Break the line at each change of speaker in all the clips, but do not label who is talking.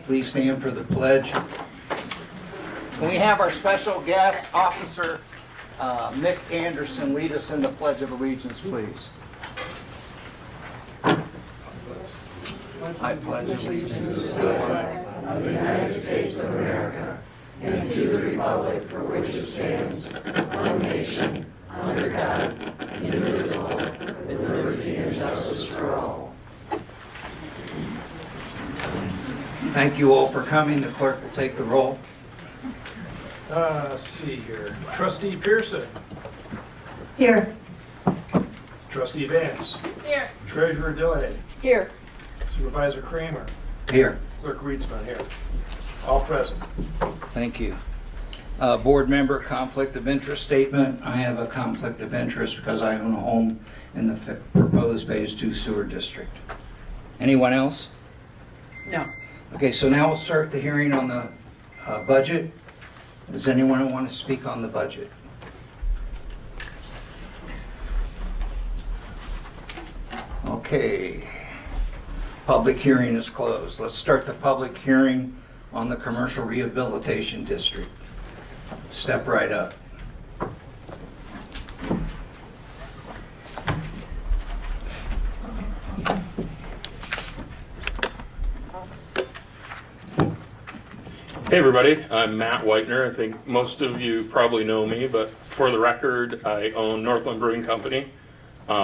please stand for the pledge. Can we have our special guest officer, Mick Anderson, lead us in the Pledge of Allegiance, please? I pledge allegiance to the flag
of the United States of America and to the republic for which it stands, one nation, under God, indivisible, with liberty and justice for all.
Thank you all for coming. The clerk will take the roll.
Let's see here. Trustee Pearson.
Here.
Trustee Vance.
Here.
Treasurer Dillon.
Here.
Supervisor Kramer.
Here.
Clerk Reedsman here. All present.
Thank you. Board member conflict of interest statement. I have a conflict of interest because I own a home in the proposed Phase 2 sewer district. Anyone else?
No.
Okay, so now we'll start the hearing on the budget. Does anyone want to speak on the budget? Okay. Public hearing is closed. Let's start the public hearing on the Commercial Rehabilitation District. Step right up.
Hey everybody, I'm Matt Whitener. I think most of you probably know me, but for the record, I own Northland Brewing Company,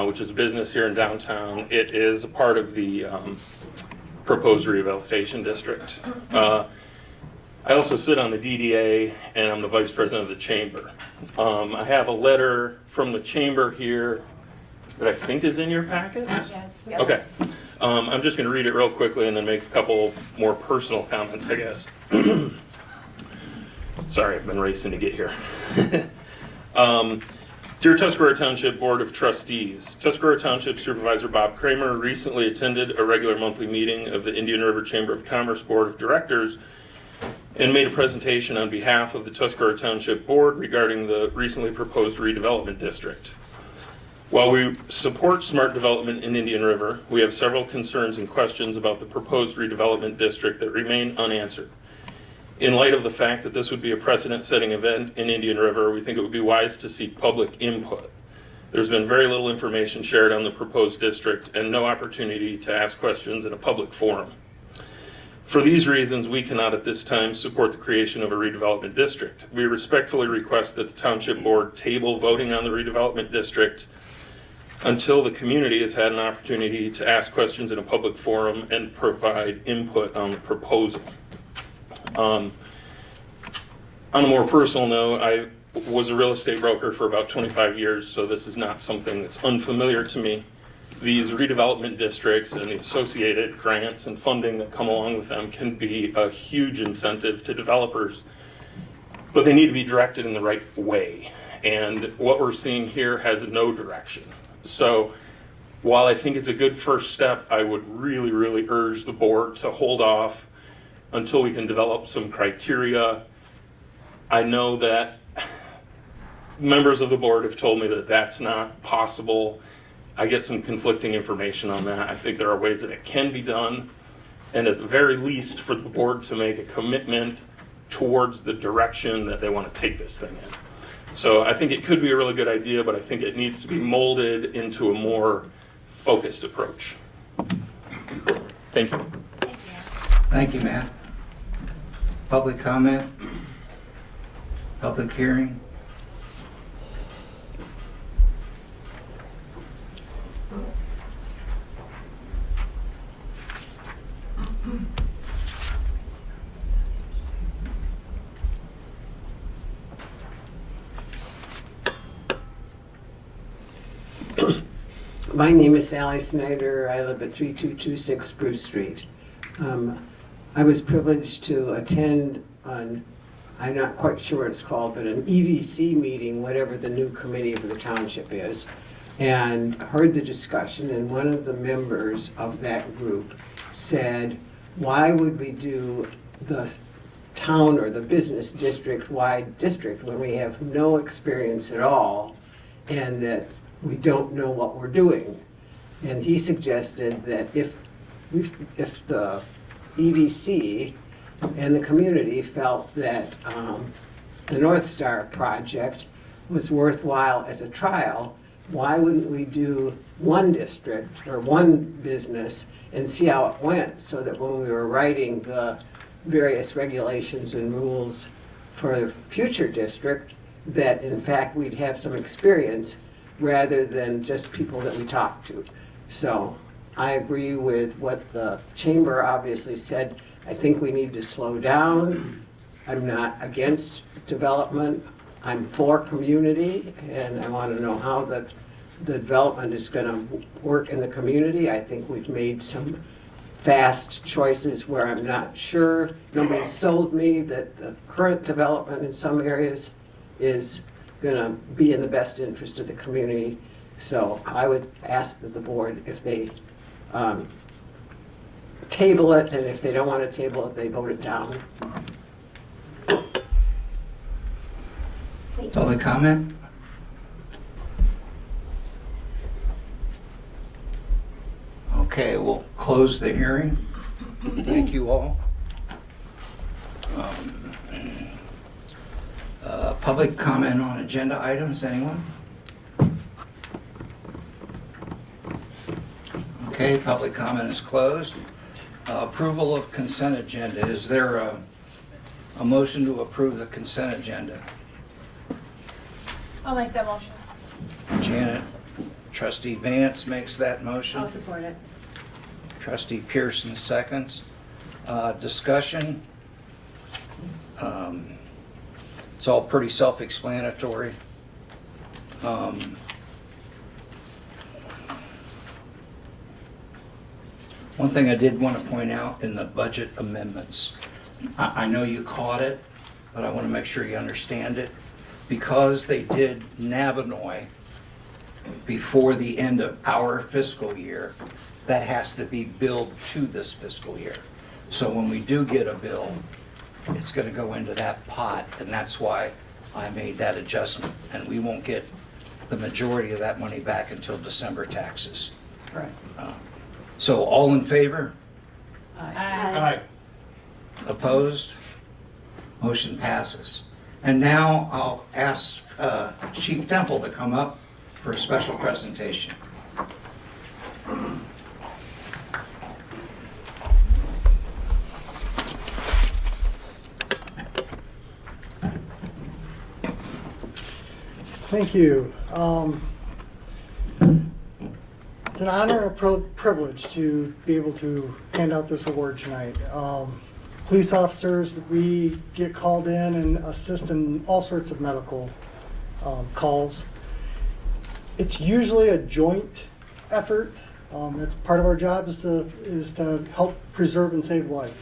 which is a business here in downtown. It is a part of the proposed rehabilitation district. I also sit on the DDA and I'm the vice president of the chamber. I have a letter from the chamber here that I think is in your packets.
Yes. Yep.
Okay. I'm just going to read it real quickly and then make a couple more personal comments, I guess. Sorry, I've been racing to get here. Dear Tuscarora Township Board of Trustees, Tuscarora Township Supervisor Bob Kramer recently attended a regular monthly meeting of the Indian River Chamber of Commerce Board of Directors and made a presentation on behalf of the Tuscarora Township Board regarding the recently proposed redevelopment district. While we support smart development in Indian River, we have several concerns and questions about the proposed redevelopment district that remain unanswered. In light of the fact that this would be a precedent-setting event in Indian River, we think it would be wise to seek public input. There's been very little information shared on the proposed district and no opportunity to ask questions in a public forum. For these reasons, we cannot at this time support the creation of a redevelopment district. We respectfully request that the Township Board table voting on the redevelopment district until the community has had an opportunity to ask questions in a public forum and provide input on the proposal. On a more personal note, I was a real estate broker for about 25 years, so this is not something that's unfamiliar to me. These redevelopment districts and the associated grants and funding that come along with them can be a huge incentive to developers, but they need to be directed in the right way. And what we're seeing here has no direction. So while I think it's a good first step, I would really, really urge the board to hold off until we can develop some criteria. I know that members of the board have told me that that's not possible. I get some conflicting information on that. I think there are ways that it can be done, and at the very least for the board to make a commitment towards the direction that they want to take this thing in. So I think it could be a really good idea, but I think it needs to be molded into a more focused approach. Thank you.
Thank you, Matt. Public comment? Public hearing?
My name is Sally Snyder. I live at 3226 Spruce Street. I was privileged to attend on, I'm not quite sure what it's called, but an EDC meeting, whatever the new committee of the township is, and heard the discussion, and one of the members of that group said, why would we do the town or the business district-wide district when we have no experience at all and that we don't know what we're doing? And he suggested that if the EDC and the community felt that the North Star project was worthwhile as a trial, why wouldn't we do one district or one business and see how it went, so that when we were writing the various regulations and rules for the future district, that in fact we'd have some experience rather than just people that we talk to. So I agree with what the chamber obviously said. I think we need to slow down. I'm not against development. I'm for community, and I want to know how the development is going to work in the community. I think we've made some fast choices where I'm not sure. Nobody sold me that the current development in some areas is going to be in the best interest of the community. So I would ask that the board, if they table it, and if they don't want to table it, they vote it down.
Public comment? Okay, we'll close the hearing. Thank you all. Public comment on agenda items, anyone? Okay, public comment is closed. Approval of consent agenda. Is there a motion to approve the consent agenda?
I'll make that motion.
Janet, Trustee Vance makes that
I'll
motion.
support it.
Trustee Pearson seconds. Discussion. It's all pretty self-explanatory. One thing I did want to point out in the budget amendments, I know you caught it, but I want to make sure you understand it. Because they did Navinoy before the end of our fiscal year, that has to be billed to this fiscal year. So when we do get a bill, it's going to go into that pot, and that's why I made that adjustment. And we won't get the majority of that money back until December taxes.
Correct.
So all in favor?
Aye.
Opposed? Motion passes. And now I'll ask Chief Temple to come up for a special presentation.
Thank you. It's an honor and a privilege to be able to hand out this award tonight. Police officers, we get called in and assist in all sorts of medical calls. It's usually a joint effort. It's part of our job is to help preserve and save life.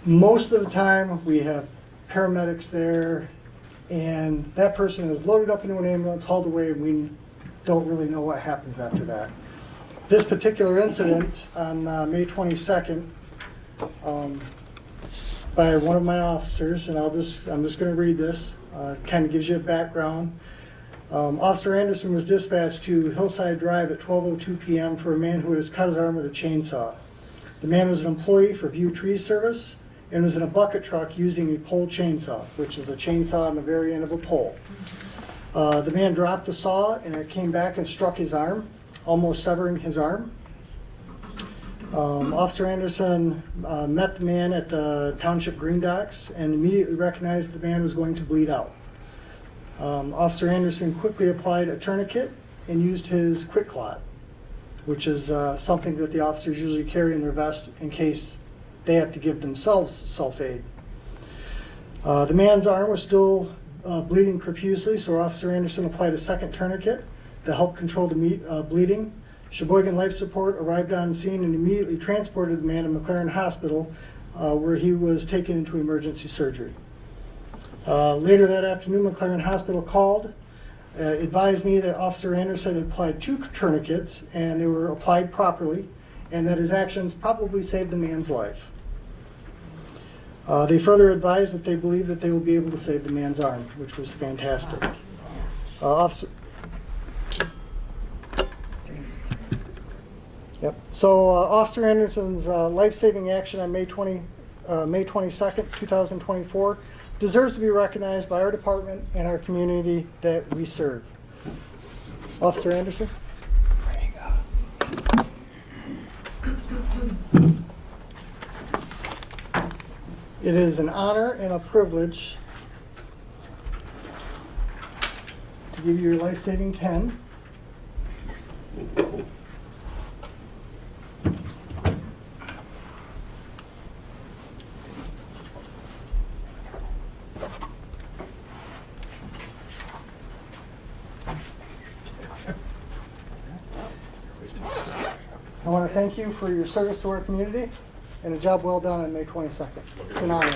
Most of the time, we have paramedics there, and that person is loaded up into an ambulance, hauled away, and we don't really know what happens after that. This particular incident on May 22nd, by one of my officers, and I'm just going to read this. Kind of gives you a background. Officer Anderson was dispatched to Hillside Drive at 12:02 p.m. for a man who has cut his arm with a chainsaw. The man was an employee for View Tree Service and was in a bucket truck using a pole chainsaw, which is a chainsaw on the very end of a pole. The man dropped the saw and it came back and struck his arm, almost severing his arm. Officer Anderson met the man at the Township Green Docks and immediately recognized the man was going to bleed out. Officer Anderson quickly applied a tourniquet and used his quick clot, which is something that the officers usually carry in their vest in case they have to give themselves self-aid. The man's arm was still bleeding profusely, so Officer Anderson applied a second tourniquet to help control the bleeding. Sheboygan Life Support arrived on scene and immediately transported the man to McLaren Hospital, where he was taken into emergency surgery. Later that afternoon, McLaren Hospital called, advised me that Officer Anderson had applied 2 tourniquets and they were applied properly, and that his actions probably saved the man's life. They further advised that they believe that they will be able to save the man's arm, which was fantastic. Yep. So Officer Anderson's life-saving action on May 22nd, 2024 deserves to be recognized by our department and our community that we serve. Officer Anderson?
There you go.
It is an honor and a privilege to give you your life-saving 10. I want to thank you for your service to our community and a job well done on May 22nd. It's an honor.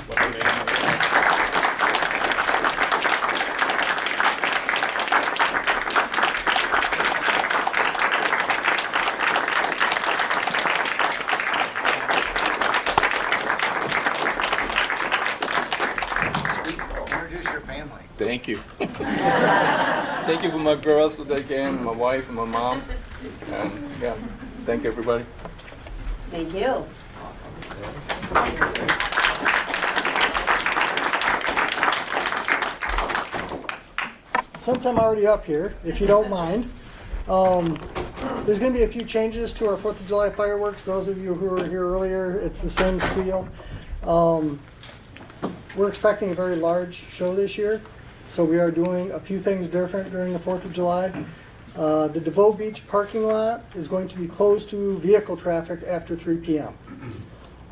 Introduce your family.
Thank you. Thank you for my girls that they came, my wife and my mom. And yeah, thank everybody.
Thank you.
Since I'm already up here, if you don't mind, there's going to be a few changes to our 4th of July fireworks. Those of you who were here earlier, it's the same spiel. We're expecting a very large show this year, so we are doing a few things different during the 4th of July. The DeVoe Beach parking lot is going to be closed to vehicle traffic after 3 p.m.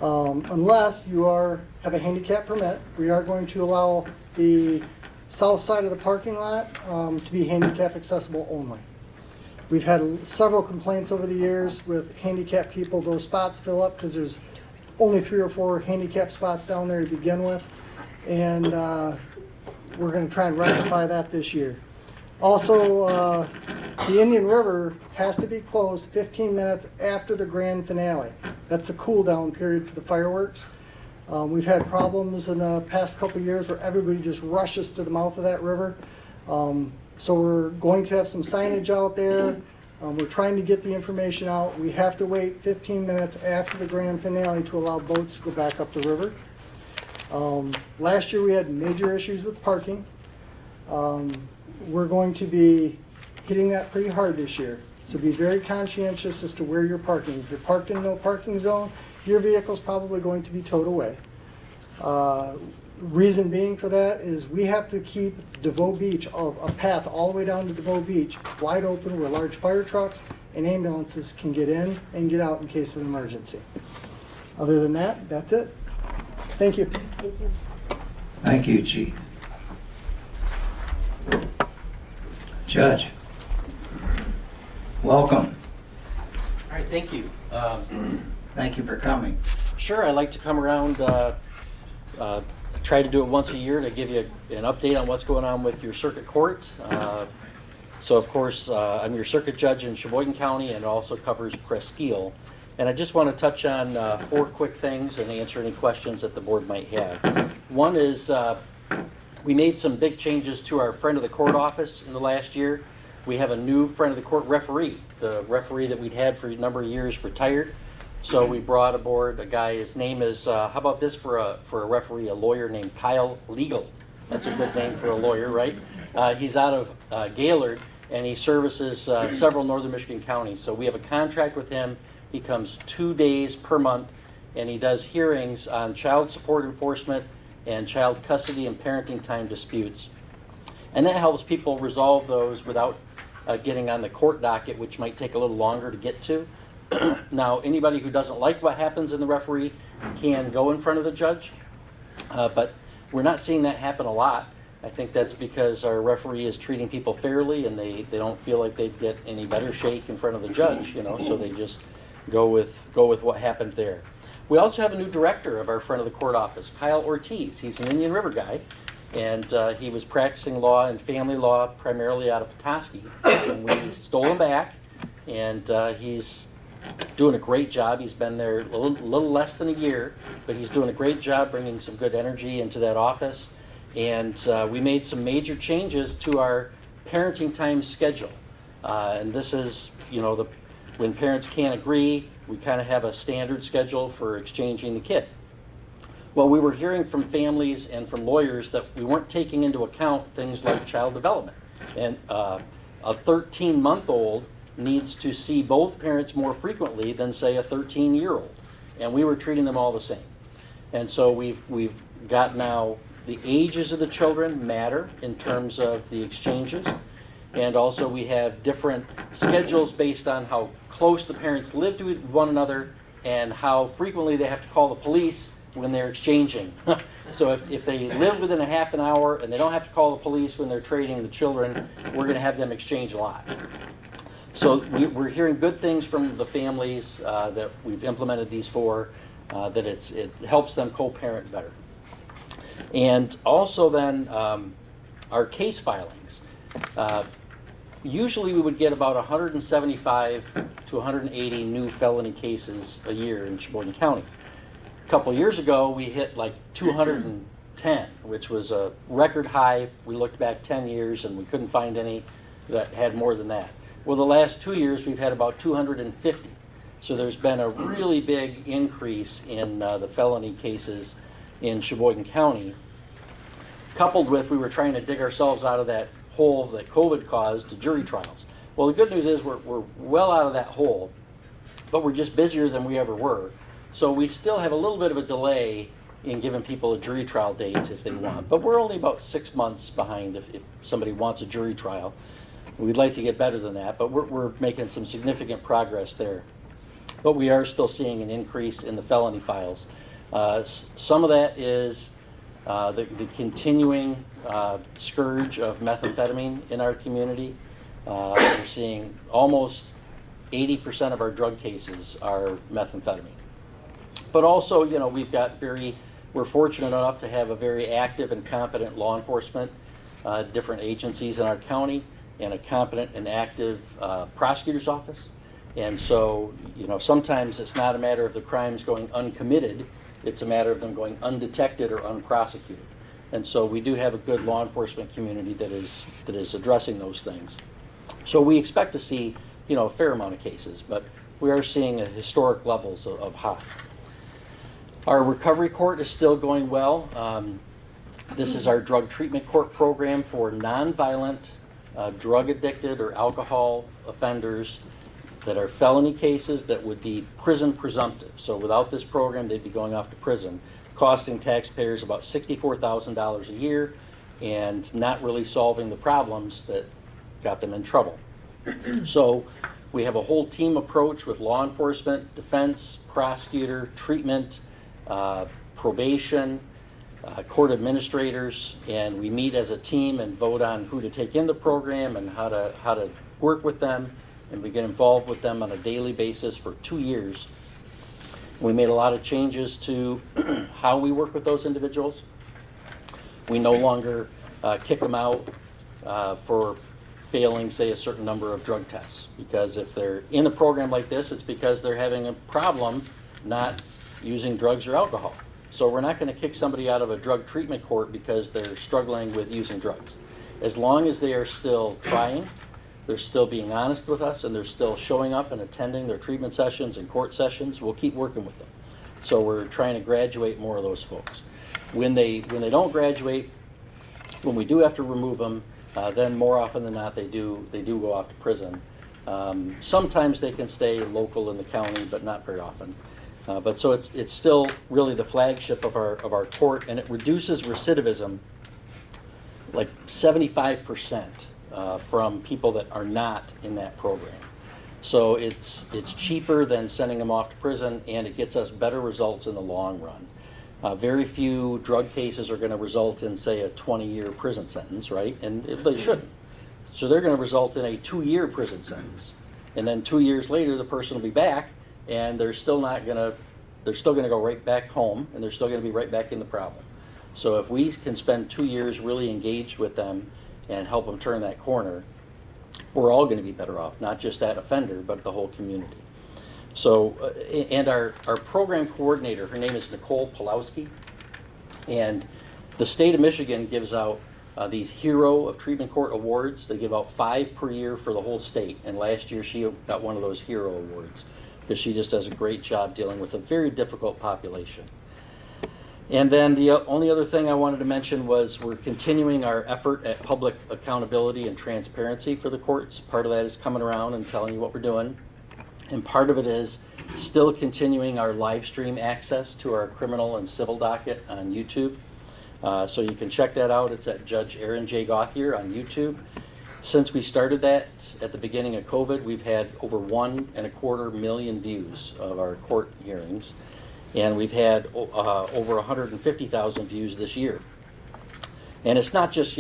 Unless you have a handicap permit, we are going to allow the south side of the parking lot to be handicap accessible only. We've had several complaints over the years with handicapped people. Those spots fill up because there's only 3 or 4 handicap spots down there to begin with. And we're going to try and rectify that this year. Also, the Indian River has to be closed 15 minutes after the grand finale. That's a cool down period for the fireworks. We've had problems in the past couple of years where everybody just rushes to the mouth of that river. So we're going to have some signage out there. We're trying to get the information out. We have to wait 15 minutes after the grand finale to allow boats to go back up the river. Last year we had major issues with parking. We're going to be hitting that pretty hard this year. So be very conscientious as to where you're parking. If you're parked in no parking zone, your vehicle's probably going to be towed away. Reason being for that is we have to keep DeVoe Beach, a path all the way down to DeVoe Beach, wide open where large fire trucks and ambulances can get in and get out in case of an emergency. Other than that, that's it. Thank you.
Thank you.
Thank you, Chief. Judge, welcome.
All right, thank you.
Thank you for coming.
Sure, I like to come around, try to do it once a year to give you an update on what's going on with your circuit court. So of course, I'm your circuit judge in Sheboygan County, and it also covers Presqu'île. And I just want to touch on 4 quick things and answer any questions that the board might have. One is we made some big changes to our friend of the court office in the last year. We have a new friend of the court referee. The referee that we'd had for a number of years retired. So we brought aboard a guy, his name is, how about this for a referee, a lawyer named Kyle Legal. That's a good name for a lawyer, right? He's out of Gaylord, and he services several northern Michigan counties. So we have a contract with him. He comes 2 days per month, and he does hearings on child support enforcement and child custody and parenting time disputes. And that helps people resolve those without getting on the court docket, which might take a little longer to get to. Now, anybody who doesn't like what happens in the referee can go in front of the judge, but we're not seeing that happen a lot. I think that's because our referee is treating people fairly, and they don't feel like they'd get any better shake in front of the judge, so they just go with what happened there. We also have a new director of our friend of the court office, Kyle Ortiz. He's an Indian River guy, and he was practicing law and family law primarily out of Petoskey, and we stole him back, and he's doing a great job. He's been there a little less than a year, but he's doing a great job bringing some good energy into that office. And we made some major changes to our parenting time schedule. And this is, When parents can't agree, we kind of have a standard schedule for exchanging the kid. Well, we were hearing from families and from lawyers that we weren't taking into account things like child development. And a 13-month-old needs to see both parents more frequently than, say, a 13-year-old. And we were treating them all the same. And so we've got now the ages of the children matter in terms of the exchanges. And also we have different schedules based on how close the parents live to one another and how frequently they have to call the police when they're exchanging. So if they live within a half an hour and they don't have to call the police when they're trading the children, we're going to have them exchange a lot. So we're hearing good things from the families that we've implemented these for, that it helps them co-parent better. And also then our case filings. Usually we would get about 175 to 180 new felony cases a year in Sheboygan County. A couple years ago we hit like 210, which was a record high. We looked back 10 years and we couldn't find any that had more than that. Well, the last 2 years we've had about 250. So there's been a really big increase in the felony cases in Sheboygan County, coupled with we were trying to dig ourselves out of that hole that COVID caused to jury trials. Well, the good news is we're well out of that hole, but we're just busier than we ever were. So we still have a little bit of a delay in giving people a jury trial date if they want. But we're only about 6 months behind if somebody wants a jury trial. We'd like to get better than that, but we're making some significant progress there. But we are still seeing an increase in the felony files. Some of that is the continuing scourge of methamphetamine in our community. We're seeing almost 80% of our drug cases are methamphetamine. But also, you know, we're fortunate enough to have a very active and competent law enforcement, different agencies in our county, and a competent and active prosecutor's office. And so, you know, sometimes it's not a matter of the crimes going uncommitted, it's a matter of them going undetected or unprosecuted. And so we do have a good law enforcement community that is addressing those things. So we expect to see, you know, a fair amount of cases, but we are seeing historic levels of high. Our recovery court is still going well. This is our drug treatment court program for nonviolent, drug addicted or alcohol offenders that are felony cases that would be prison presumptive. So without this program, they'd be going off to prison, costing taxpayers about $64,000 a year and not really solving the problems that got them in trouble. So we have a whole team approach with law enforcement, defense, prosecutor, treatment, probation, court administrators, and we meet as a team and vote on who to take in the program and how to work with them, and we get involved with them on a daily basis for 2 years. We made a lot of changes to how we work with those individuals. We no longer kick them out for failing, say, a certain number of drug tests, because if they're in a program like this, it's because they're having a problem not using drugs or alcohol. So we're not going to kick somebody out of a drug treatment court because they're struggling with using drugs. As long as they are still trying, they're still being honest with us, and they're still showing up and attending their treatment sessions and court sessions, we'll keep working with them. So we're trying to graduate more of those folks. When they don't graduate, when we do have to remove them, then more often than not they do go off to prison. Sometimes they can stay local in the county, but not very often. But so it's still really the flagship of our court, and it reduces recidivism like 75% from people that are not in that program. So it's cheaper than sending them off to prison, and it gets us better results in the long run. Very few drug cases are going to result in, say, a 20-year prison sentence, right? And they shouldn't. So they're going to result in a 2-year prison sentence, and then 2 years later the person will be back, and they're still going to go right back home, and they're still going to be right back in the problem. So if we can spend 2 years really engaged with them and help them turn that corner, we're all going to be better off, not just that offender, but the whole community. So, and our program coordinator, her name is Nicole Pulowski, and the state of Michigan gives out these Hero of Treatment Court awards. They give out 5 per year for the whole state, and last year she got one of those Hero awards because she just does a great job dealing with a very difficult population. And then the only other thing I wanted to mention was we're continuing our effort at public accountability and transparency for the courts. Part of that is coming around and telling you what we're doing. And part of it is still continuing our live stream access to our criminal and civil docket on YouTube. So you can check that out. It's at Judge Aaron J. Gauthier on YouTube. Since we started that at the beginning of COVID, we've had over 1.25 million views of our court hearings. And we've had over 150,000 views this year. And it's not just,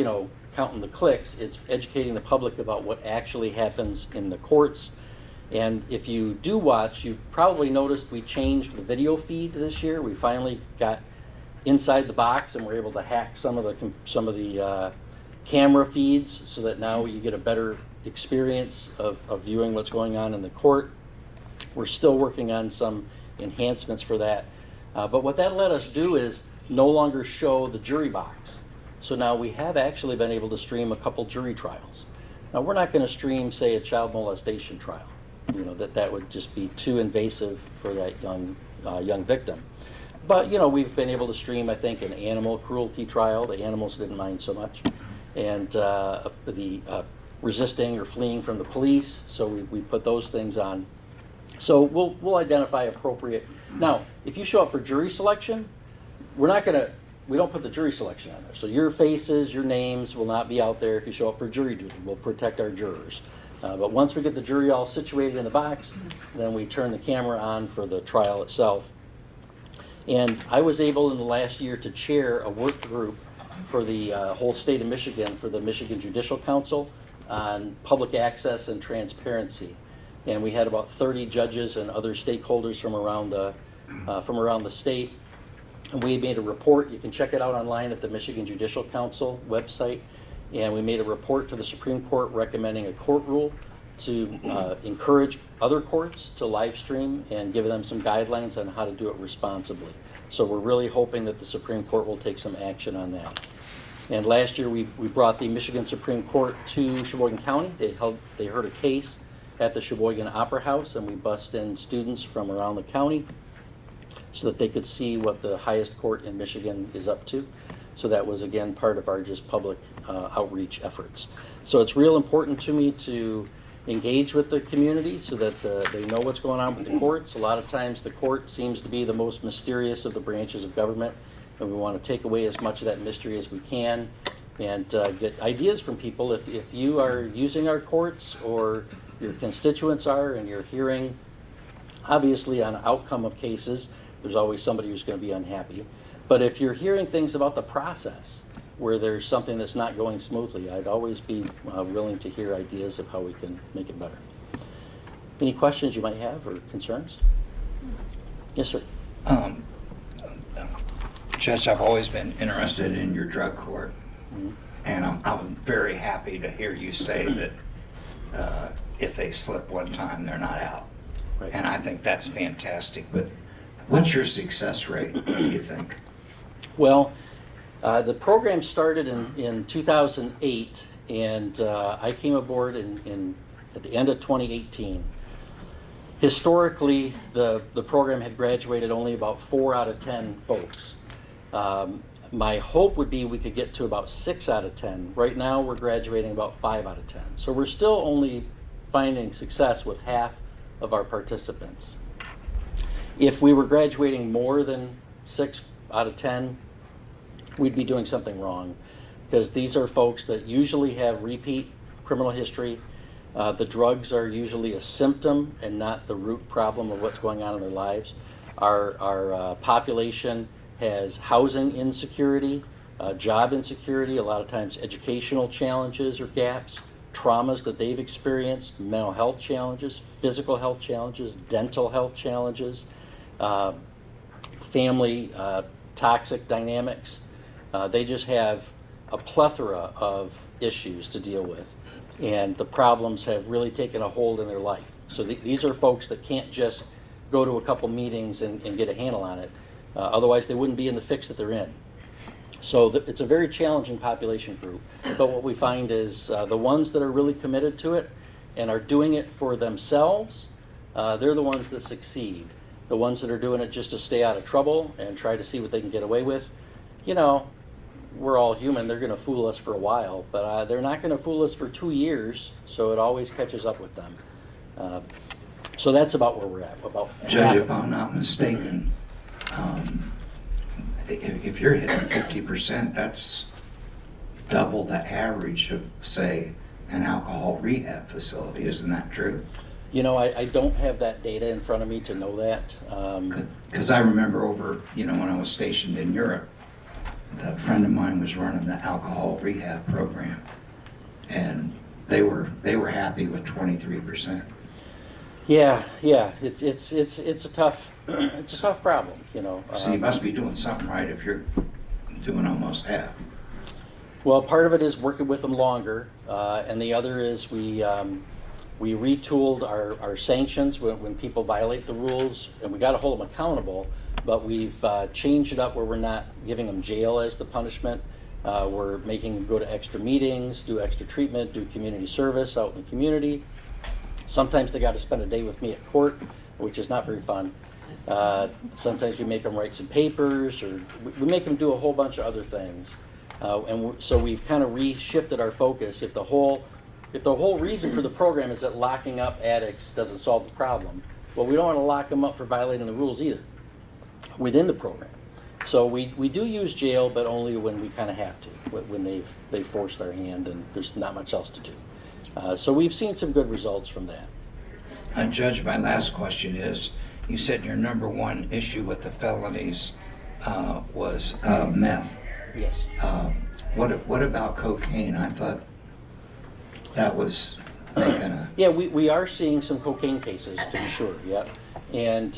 counting the clicks, it's educating the public about what actually happens in the courts. And if you do watch, you probably noticed we changed the video feed this year. We finally got inside the box and we're able to hack some of the camera feeds so that now you get a better experience of viewing what's going on in the court. We're still working on some enhancements for that. But what that let us do is no longer show the jury box. So now we have actually been able to stream a couple jury trials. Now we're not going to stream, say, a child molestation trial. That would just be too invasive for that young victim. But we've been able to stream, I think, an animal cruelty trial. The animals didn't mind so much, and the resisting or fleeing from the police. So we put those things on. So we'll identify appropriate. Now, if you show up for jury selection, we don't put the jury selection on there. So your faces, your names will not be out there if you show up for jury duty. We'll protect our jurors. But once we get the jury all situated in the box, then we turn the camera on for the trial itself. And I was able in the last year to chair a work group for the whole state of Michigan, for the Michigan Judicial Council, on public access and transparency. And we had about 30 judges and other stakeholders from around the state. And we made a report. You can check it out online at the Michigan Judicial Council website. And we made a report to the Supreme Court recommending a court rule to encourage other courts to live stream and give them some guidelines on how to do it responsibly. So we're really hoping that the Supreme Court will take some action on that. And last year we brought the Michigan Supreme Court to Sheboygan County. They heard a case at the Sheboygan Opera House, and we bussed in students from around the county so that they could see what the highest court in Michigan is up to. So that was, again, part of our just public outreach efforts. So it's real important to me to engage with the community so that they know what's going on with the courts. A lot of times the court seems to be the most mysterious of the branches of government, and we want to take away as much of that mystery as we can and get ideas from people. If you are using our courts or your constituents are and you're hearing, obviously on outcome of cases, there's always somebody who's going to be unhappy. But if you're hearing things about the process where there's something that's not going smoothly, I'd always be willing to hear ideas of how we can make it better. Any questions you might have or concerns? Yes, sir.
Judge, I've always been interested in your drug court,
Mm-hmm.
and I was very happy to hear you say that if they slip one time, they're not out.
Right.
And I think that's fantastic. But what's your success rate, do you think?
Well, the program started in 2008, and I came aboard at the end of 2018. Historically, the program had graduated only about 4 out of 10 folks. My hope would be we could get to about 6 out of 10. Right now, we're graduating about 5 out of 10. So we're still only finding success with half of our participants. If we were graduating more than 6 out of 10, we'd be doing something wrong, because these are folks that usually have repeat criminal history. The drugs are usually a symptom and not the root problem of what's going on in their lives. Our population has housing insecurity, job insecurity, a lot of times educational challenges or gaps, traumas that they've experienced, mental health challenges, physical health challenges, dental health challenges, family toxic dynamics. They just have a plethora of issues to deal with, and the problems have really taken a hold in their life. So these are folks that can't just go to a couple meetings and get a handle on it. Otherwise, they wouldn't be in the fix that they're in. So it's a very challenging population group. But what we find is the ones that are really committed to it and are doing it for themselves, they're the ones that succeed. The ones that are doing it just to stay out of trouble and try to see what they can get away with, you know, we're all human. They're going to fool us for a while, but they're not going to fool us for 2 years, so it always catches up with them. So that's about where we're at.
Judge, if I'm not mistaken, if you're hitting 50%, that's double the average of, say, an alcohol rehab facility. Isn't that true?
You know, I don't have that data in front of me to know that.
Because I remember over, when I was stationed in Europe, a friend of mine was running the alcohol rehab program, and they were happy with 23%.
Yeah, it's a tough problem,
So you must be doing something right if you're doing almost half.
Well, part of it is working with them longer, and the other is we retooled our sanctions when people violate the rules, and we got to hold them accountable. But we've changed it up where we're not giving them jail as the punishment. We're making them go to extra meetings, do extra treatment, do community service out in the community. Sometimes they got to spend a day with me at court, which is not very fun. Sometimes we make them write some papers, or we make them do a whole bunch of other things. So we've kind of reshifted our focus. If the whole reason for the program is that locking up addicts doesn't solve the problem, well, we don't want to lock them up for violating the rules either within the program. So we do use jail, but only when we kind of have to, when they've forced our hand and there's not much else to do. So we've seen some good results from that.
Judge, my last question is, you said your number one issue with the felonies was meth.
Yes.
What about cocaine? I thought that was making a...
Yeah, we are seeing some cocaine cases, to be sure, yeah. And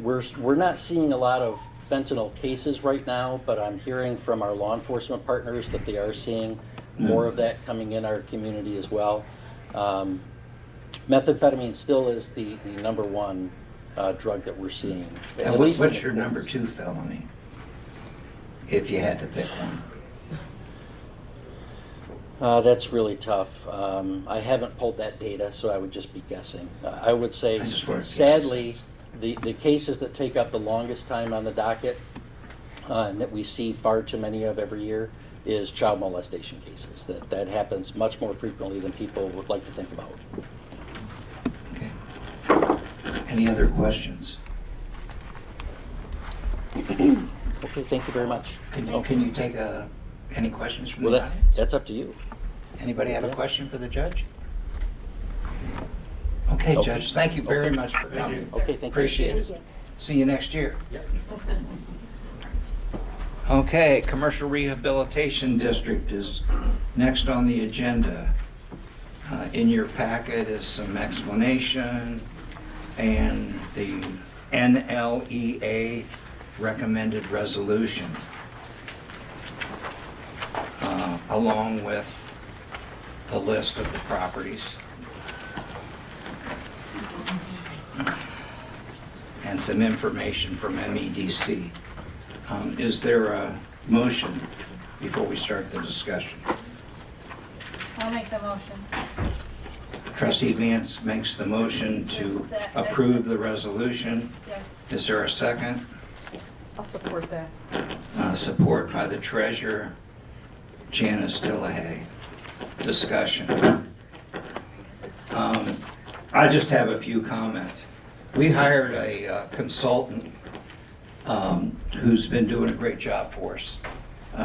we're not seeing a lot of fentanyl cases right now, but I'm hearing from our law enforcement partners that they are seeing more of that coming in our community as well. Methamphetamine still is the number one drug that we're seeing.
And what's your number two felony, if you had to pick one?
That's really tough. I haven't pulled that data, so I would just be guessing. I would say, sadly, the cases that take up the longest time on the docket and that we see far too many of every year is child molestation cases. That happens much more frequently than people would like to think about.
Okay. Any other questions?
Okay, thank you very much.
Can you take any questions from
Well,
the audience?
that's up to you.
Anybody have a
Yeah.
question for the judge? Okay,
Okay.
Judge, thank you very much for coming.
Okay, thank you.
Appreciate it. See you next year. Okay, Commercial Rehabilitation District is next on the agenda. In your packet is some explanation and the NLEA recommended resolution, along with the list of the properties and some information from MEDC. Is there a motion before we start the discussion?
I'll make the motion.
Trustee Vance makes the motion to approve the resolution.
Yes.
Is there a second?
I'll support that.
Support by the treasurer, Janice Dillahay. Discussion. I just have a few comments. We hired a consultant who's been doing a great job for us.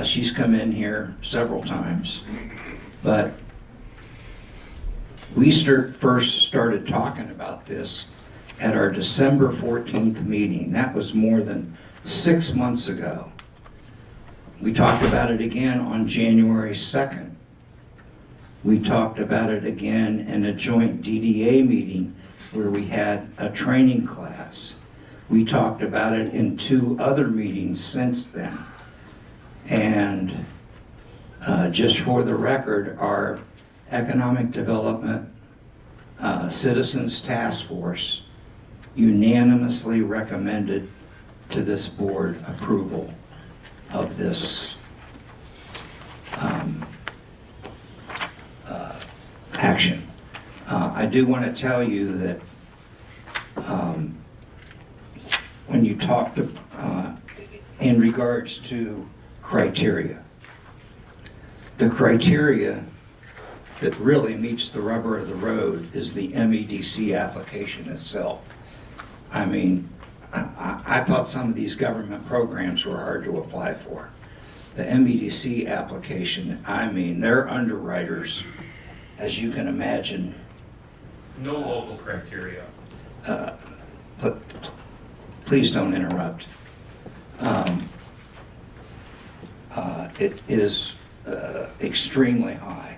She's come in here several times, but we first started talking about this at our December 14th meeting. That was more than 6 months ago. We talked about it again on January 2nd. We talked about it again in a joint DDA meeting where we had a training class. We talked about it in 2 other meetings since then. And just for the record, our Economic Development Citizens Task Force unanimously recommended to this board approval of this action. I do want to tell you that when you talked in regards to criteria, the criteria that really meets the rubber of the road is the MEDC application itself. I mean, I thought some of these government programs were hard to apply for. The MEDC application, I mean, their underwriters, as you can imagine.
No local criteria.
Please don't interrupt. It is extremely high.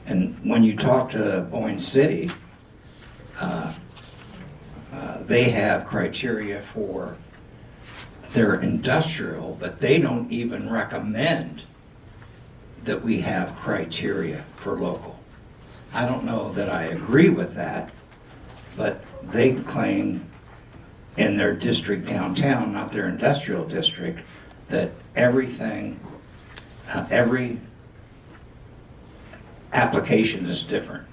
And when you talk to Boyne City, they have criteria for their industrial, but they don't even recommend that we have criteria for local. I don't know that I agree with that, but they claim in their district downtown, not their industrial district, that everything, every application is different.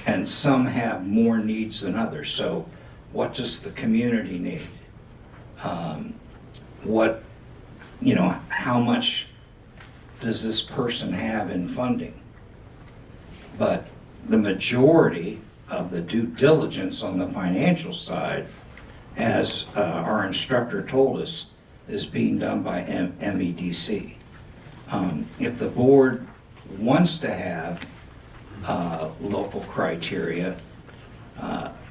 And some have more needs than others. So what does the community need? What, you know, how much does this person have in funding? But the majority of the due diligence on the financial side, as our instructor told us, is being done by MEDC. If the board wants to have local criteria,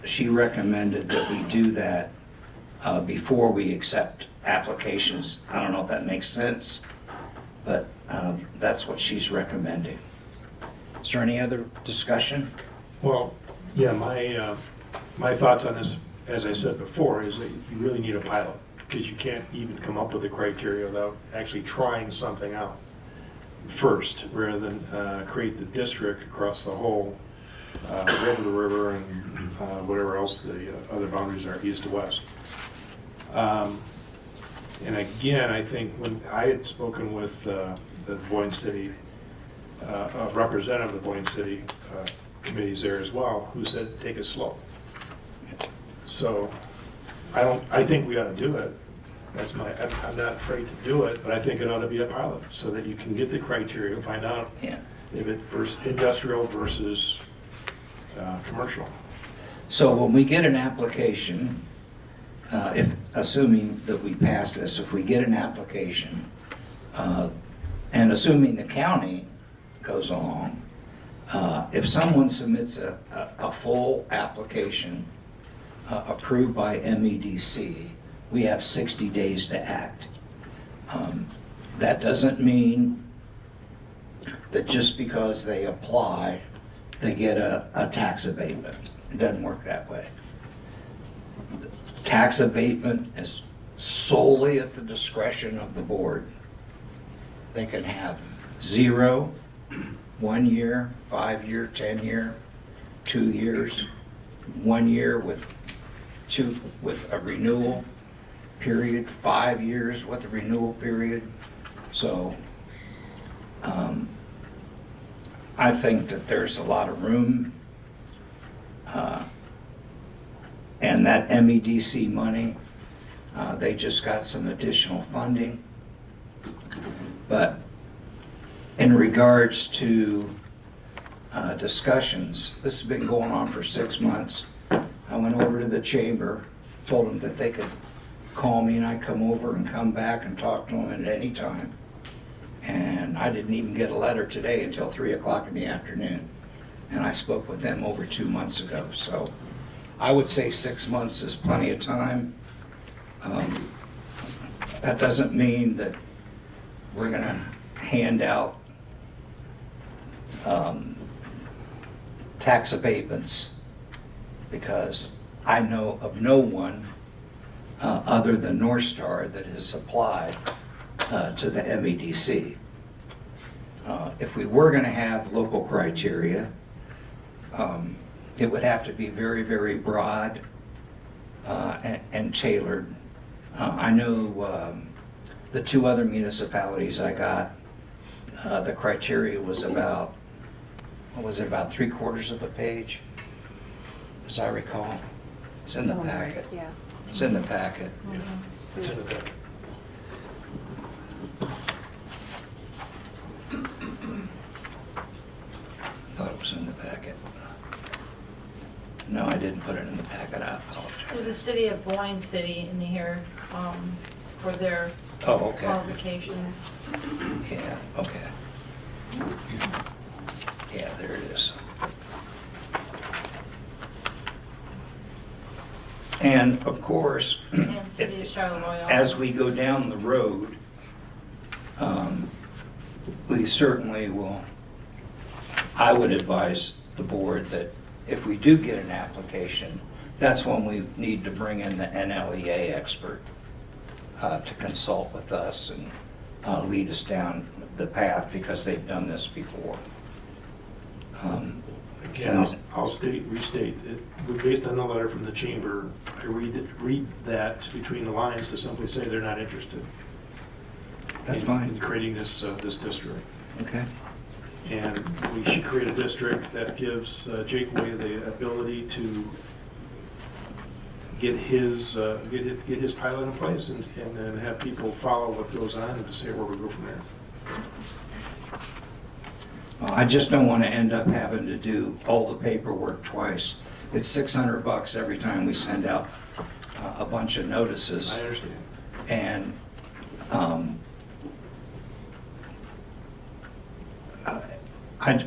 she recommended that we do that before we accept applications. I don't know if that makes sense, but that's what she's recommending. Is there any other discussion?
Well, yeah, my thoughts on this, as I said before, is that you really need a pilot, because you can't even come up with a criteria without actually trying something out first, rather than create the district across the whole river to river and whatever else the other boundaries are, east to west. And again, I think when I had spoken with the Boyne City, a representative of the Boyne City committees there as well, who said, take it slow. So I think we ought to do it. I'm not afraid to do it, but I think it ought to be a pilot so that you can get the criteria and find out if it versus industrial versus commercial.
So when we get an application, if assuming that we pass this, if we get an application, and assuming the county goes along, if someone submits a full application approved by MEDC, we have 60 days to act. That doesn't mean that just because they apply, they get a tax abatement. It doesn't work that way. Tax abatement is solely at the discretion of the board. They can have 0, 1 year, 5 year, 10 year, 2 years, 1 year with a renewal period, 5 years with a renewal period. So I think that there's a lot of room, and that MEDC money, they just got some additional funding. But in regards to discussions, this has been going on for 6 months. I went over to the chamber, told them that they could call me and I'd come over and come back and talk to them at any time. And I didn't even get a letter today until 3 o'clock in the afternoon. And I spoke with them over 2 months ago. So I would say 6 months is plenty of time. That doesn't mean that we're going to hand out tax abatements, because I know of no one other than North Star that has applied to the MEDC. If we were going to have local criteria, it would have to be very, very broad and tailored. I know the 2 other municipalities I got The criteria was about, what was it, about 3/4 of a page, as I recall. It's in the
Sounds right,
packet.
Yeah.
It's in the packet.
It's in the packet.
I thought it was in the packet. No, I didn't put it in the packet. I apologize.
There's a city of Boyne City in here for their
Oh, okay.
qualifications.
Yeah, okay. Yeah, there it is. And of course,
And city of Charleroi also.
as we go down the road, we certainly will, I would advise the board that if we do get an application, that's when we need to bring in the NLEA expert to consult with us and lead us down the path, because they've done this before.
Again, I'll restate, based on the letter from the chamber, I read that between the lines to simply say they're not interested.
That's
in
fine.
creating this district.
Okay.
And we should create a district that gives Jakeway the ability to get his pilot in place and then have people follow what goes on and to say where we go from there.
Well, I just don't want to end up having to do all the paperwork twice. It's $600 every time we send out a bunch of notices.
I understand.
And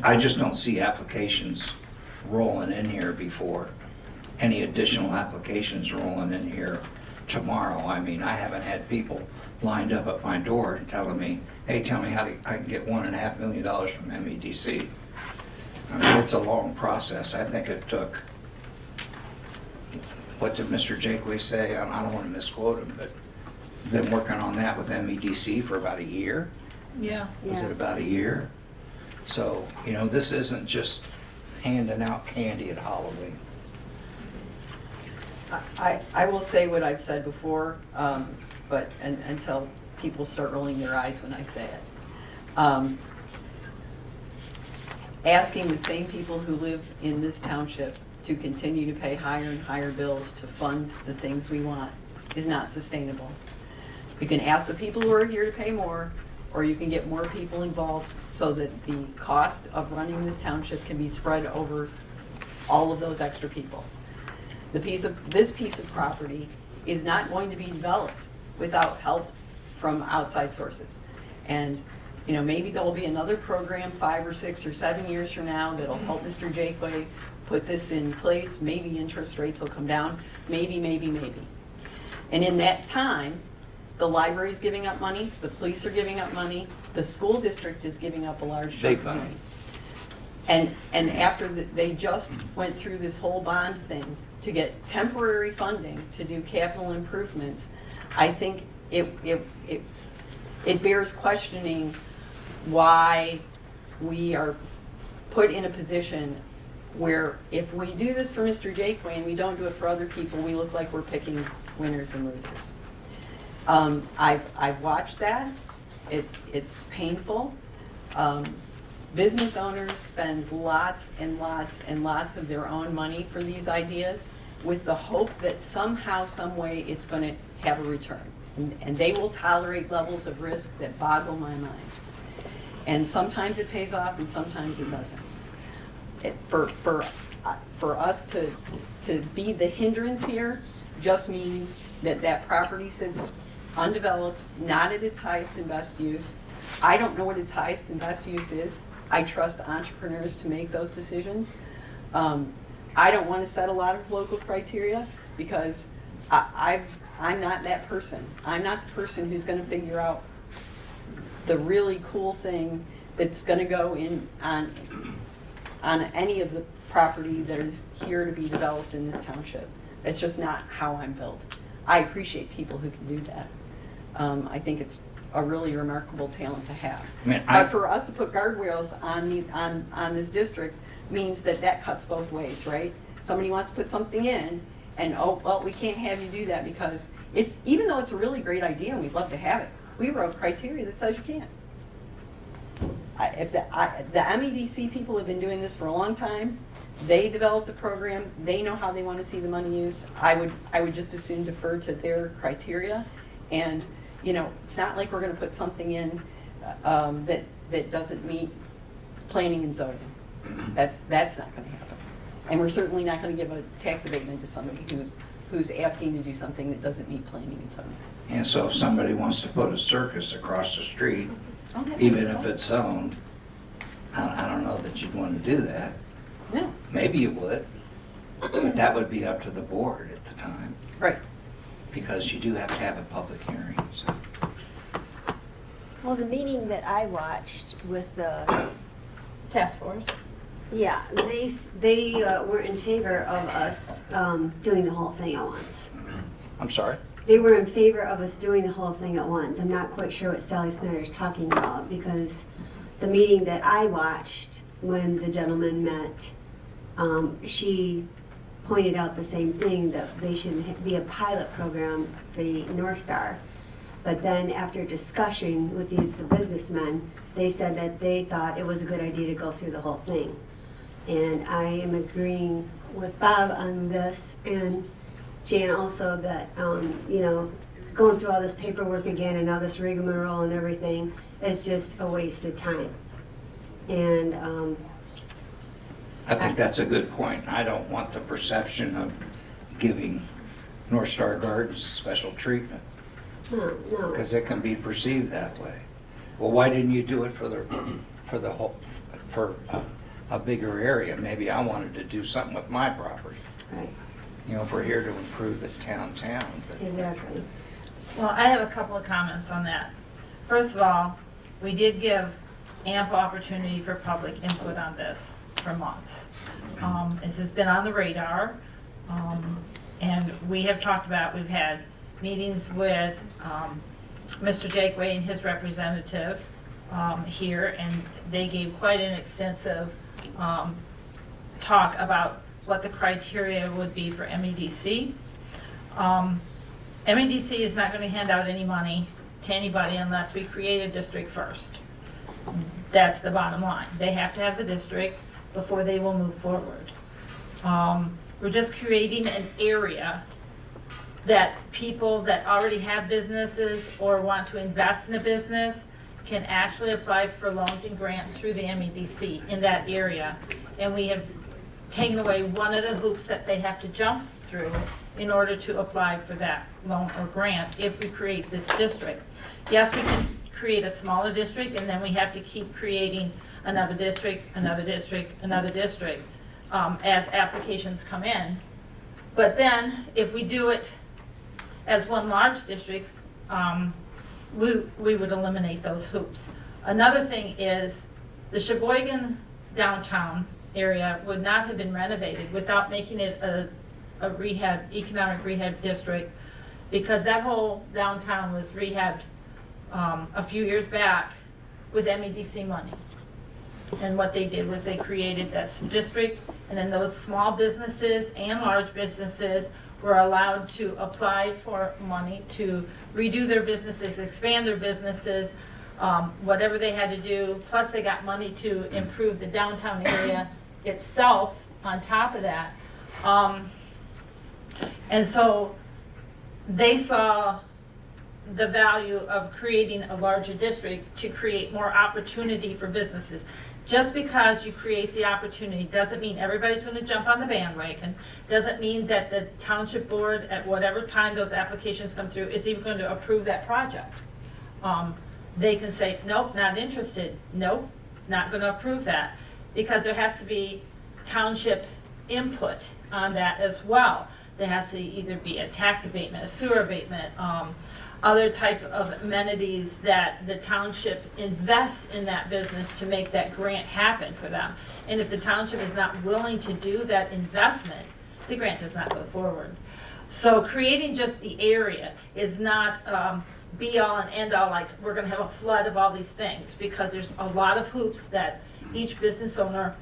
I just don't see applications rolling in here before, any additional applications rolling in here tomorrow. I mean, I haven't had people lined up at my door telling me, hey, tell me how I can get $1.5 million from MEDC. I mean, it's a long process. I think it took, what did Mr. Jakeway say? I don't want to misquote him, but been working on that with MEDC for about a year.
Yeah.
Was it about a year? So, you know, this isn't just handing out candy at Halloween.
I will say what I've said before, but until people start rolling their eyes when I say it. Asking the same people who live in this township to continue to pay higher and higher bills to fund the things we want is not sustainable. You can ask the people who are here to pay more, or you can get more people involved so that the cost of running this township can be spread over all of those extra people. This piece of property is not going to be developed without help from outside sources. And, you know, maybe there will be another program 5 or 6 or 7 years from now that'll help Mr. Jakeway put this in place. Maybe interest rates will come down. Maybe. And in that time, the library's giving up money, the police are giving up money, the school district is giving up a large chunk of money. And after they just went through this whole bond thing to get temporary funding to do capital improvements, I think it bears questioning why we are put in a position where if we do this for Mr. Jakeway and we don't do it for other people, we look like we're picking winners and losers. I've watched that. It's painful. Business owners spend lots and lots and lots of their own money for these ideas with the hope that somehow, some way, it's going to have a return. And they will tolerate levels of risk that boggle my mind. And sometimes it pays off and sometimes it doesn't. For us to be the hindrance here just means that property sits undeveloped, not at its highest and best use. I don't know what its highest and best use is. I trust entrepreneurs to make those decisions. I don't want to set a lot of local criteria because I'm not that person. I'm not the person who's going to figure out the really cool thing that's going to go in on any of the property that is here to be developed in this township. That's just not how I'm built. I appreciate people who can do that. I think it's a really remarkable talent to have. But for us to put guardrails on this district means that cuts both ways, right? Somebody wants to put something in, and oh, well, we can't have you do that because even though it's a really great idea and we'd love to have it, we wrote criteria that says you can't. if the MEDC people have been doing this for a long time, they developed the program, they know how they want to see the money used, I would just as soon defer to their criteria. And, you know, it's not like we're going to put something in that doesn't meet planning and zoning. That's not going to happen. And we're certainly not going to give a tax abatement to somebody who's asking to do something that doesn't meet planning and zoning.
And so if somebody wants to put a circus across the street,
Oh, that'd be
even if
wonderful.
it's zoned, I don't know that you'd want to do that.
No,
Maybe you would, but that would be up to the board at the time,
right.
because you do have to have a public hearing. So.
Well, the meeting that I watched with the,
Task force.
yeah, they were in favor of us doing the whole thing at once.
I'm sorry?
They were in favor of us doing the whole thing at once. I'm not quite sure what Sally Snyder's talking about, because the meeting that I watched when the gentleman met, she pointed out the same thing, that they should be a pilot program, the North Star. But then after discussion with the businessmen, they said that they thought it was a good idea to go through the whole thing. And I am agreeing with Bob on this, and Jan also, that, you know, going through all this paperwork again and all this rigmarole and everything is just a waste of time. And
I think that's a good point. I don't want the perception of giving North Star Gardens special treatment,
no,
because it can be perceived that way. Well, why didn't you do it for the whole, for a bigger area? Maybe I wanted to do something with my property.
right,
You know, if we're here to improve the town. But
exactly.
Well, I have a couple of comments on that. First of all, we did give ample opportunity for public input on this for months. This has been on the radar, and we have talked about, we've had meetings with Mr. Jakeway and his representative here, and they gave quite an extensive talk about what the criteria would be for MEDC. MEDC is not going to hand out any money to anybody unless we create a district first. That's the bottom line. They have to have the district before they will move forward. We're just creating an area that people that already have businesses or want to invest in a business can actually apply for loans and grants through the MEDC in that area. And we have taken away one of the hoops that they have to jump through in order to apply for that loan or grant if we create this district. Yes, we can create a smaller district, and then we have to keep creating another district, another district, another district as applications come in. But then, if we do it as one large district, we would eliminate those hoops. Another thing is the Sheboygan downtown area would not have been renovated without making it a rehab, economic rehab district, because that whole downtown was rehabbed a few years back with MEDC money. And what they did was they created that district, and then those small businesses and large businesses were allowed to apply for money to redo their businesses, expand their businesses, whatever they had to do. Plus they got money to improve the downtown area itself on top of that. And so they saw the value of creating a larger district to create more opportunity for businesses. Just because you create the opportunity doesn't mean everybody's going to jump on the bandwagon, doesn't mean that the township board at whatever time those applications come through is even going to approve that project. They can say, nope, not interested, nope, not going to approve that, because there has to be township input on that as well. There has to either be a tax abatement, a sewer abatement, other type of amenities that the township invests in that business to make that grant happen for them. And if the township is not willing to do that investment, the grant does not go forward. So creating just the area is not be all and end all, like we're going to have a flood of all these things, because there's a lot of hoops that each business owner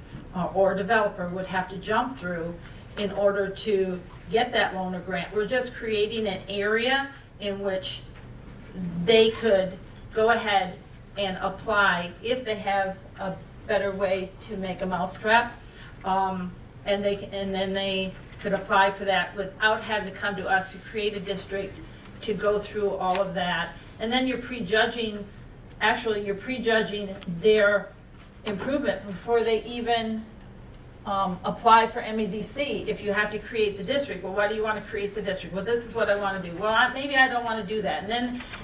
or developer would have to jump through in order to get that loan or grant. We're just creating an area in which they could go ahead and apply if they have a better way to make a mousetrap. And then they could apply for that without having to come to us to create a district, to go through all of that. And then you're prejudging their improvement before they even apply for MEDC. If you have to create the district, well, why do you want to create the district? Well, this is what I want to do. Well, maybe I don't want to do that.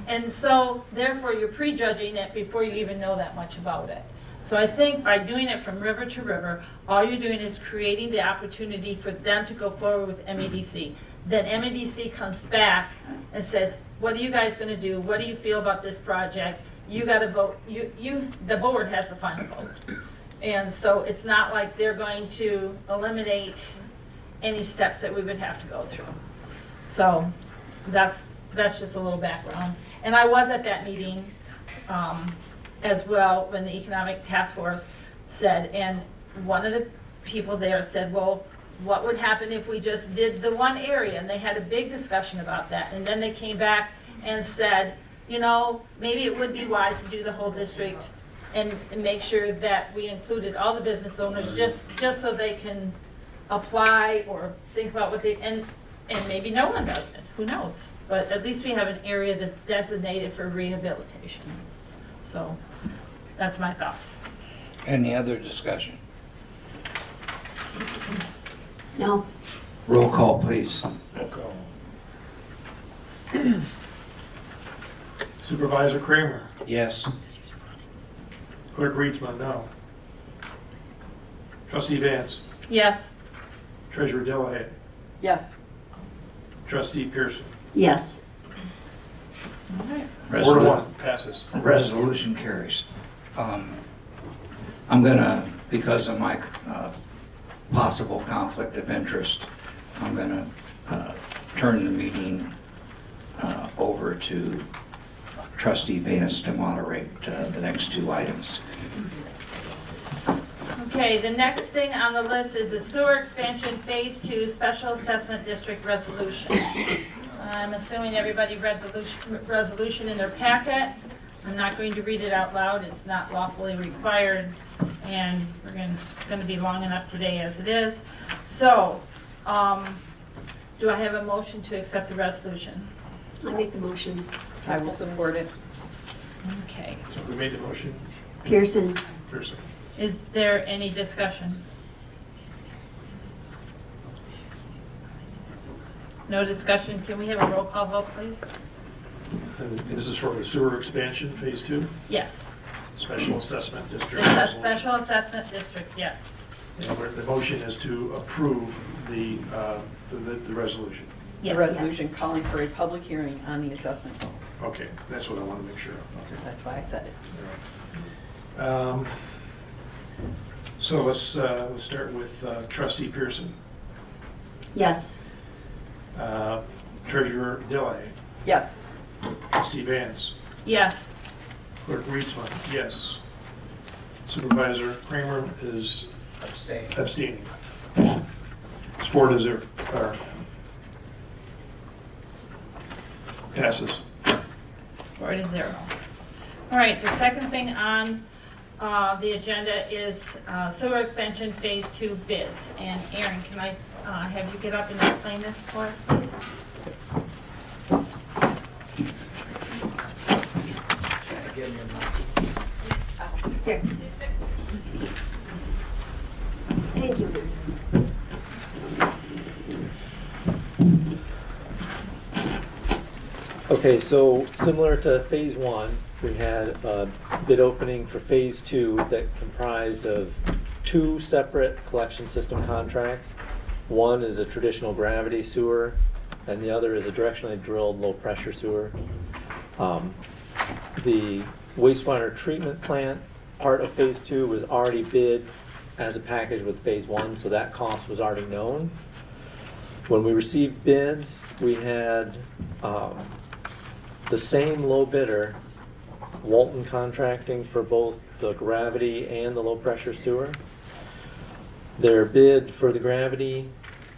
And so therefore you're prejudging it before you even know that much about it. So I think by doing it from river to river, all you're doing is creating the opportunity for them to go forward with MEDC. Then MEDC comes back and says, what are you guys going to do? What do you feel about this project? You got to vote. The board has the final vote. And so it's not like they're going to eliminate any steps that we would have to go through. So that's just a little background. And I was at that meeting as well when the Economic Task Force said, and one of the people there said, well, what would happen if we just did the one area? And they had a big discussion about that. And then they came back and said, you know, maybe it would be wise to do the whole district and make sure that we included all the business owners just so they can apply or think about what they, and maybe no one does it, who knows? But at least we have an area that's designated for rehabilitation. So that's my thoughts.
Any other discussion?
No.
Roll call, please.
Roll call. Supervisor Kramer.
Yes.
Clerk Reedsman, no. Trustee Vance.
Yes.
Treasurer Delahaye.
Yes.
Trustee Pearson.
Yes.
All right.
4-1, passes.
Resolution carries. I'm gonna, because of my possible conflict of interest, I'm gonna turn the meeting over to Trustee Vance to moderate the next two items.
Okay, the next thing on the list is the sewer expansion phase 2 special assessment district resolution. I'm assuming everybody read the resolution in their packet. I'm not going to read it out loud. It's not lawfully required, and we're going to be long enough today as it is. So, do I have a motion to accept the resolution?
I make the motion.
I will support it.
Okay.
So we made the motion.
Pearson.
Pearson.
Is there any discussion? No discussion. Can we have a roll call vote, please?
And this is for the sewer expansion, phase 2,
Yes.
special assessment district.
It's a special assessment district, yes.
And the motion is to approve the resolution.
The
Yes.
resolution calling for a public hearing on the assessment vote.
Okay, that's what I want to make sure of. Okay.
That's why I said it.
All right. So let's start with Trustee Pearson.
Yes.
Treasurer Delahaye.
Yes.
Trustee Vance.
Yes.
Clerk Reedsman, yes. Supervisor Kramer is abstaining. It's 4-0. Passes.
4-0. All right, the second thing on the agenda is sewer expansion phase 2 bids. And Aaron, can I have you get up and explain this for us, please?
Here. Thank you.
Okay, so similar to phase 1, we had a bid opening for phase 2 that comprised of 2 separate collection system contracts. One is a traditional gravity sewer, and the other is a directionally drilled low pressure sewer. The wastewater treatment plant part of phase 2 was already bid as a package with phase 1, so that cost was already known. When we received bids, we had the same low bidder, Walton Contracting, for both the gravity and the low pressure sewer. Their bid for the gravity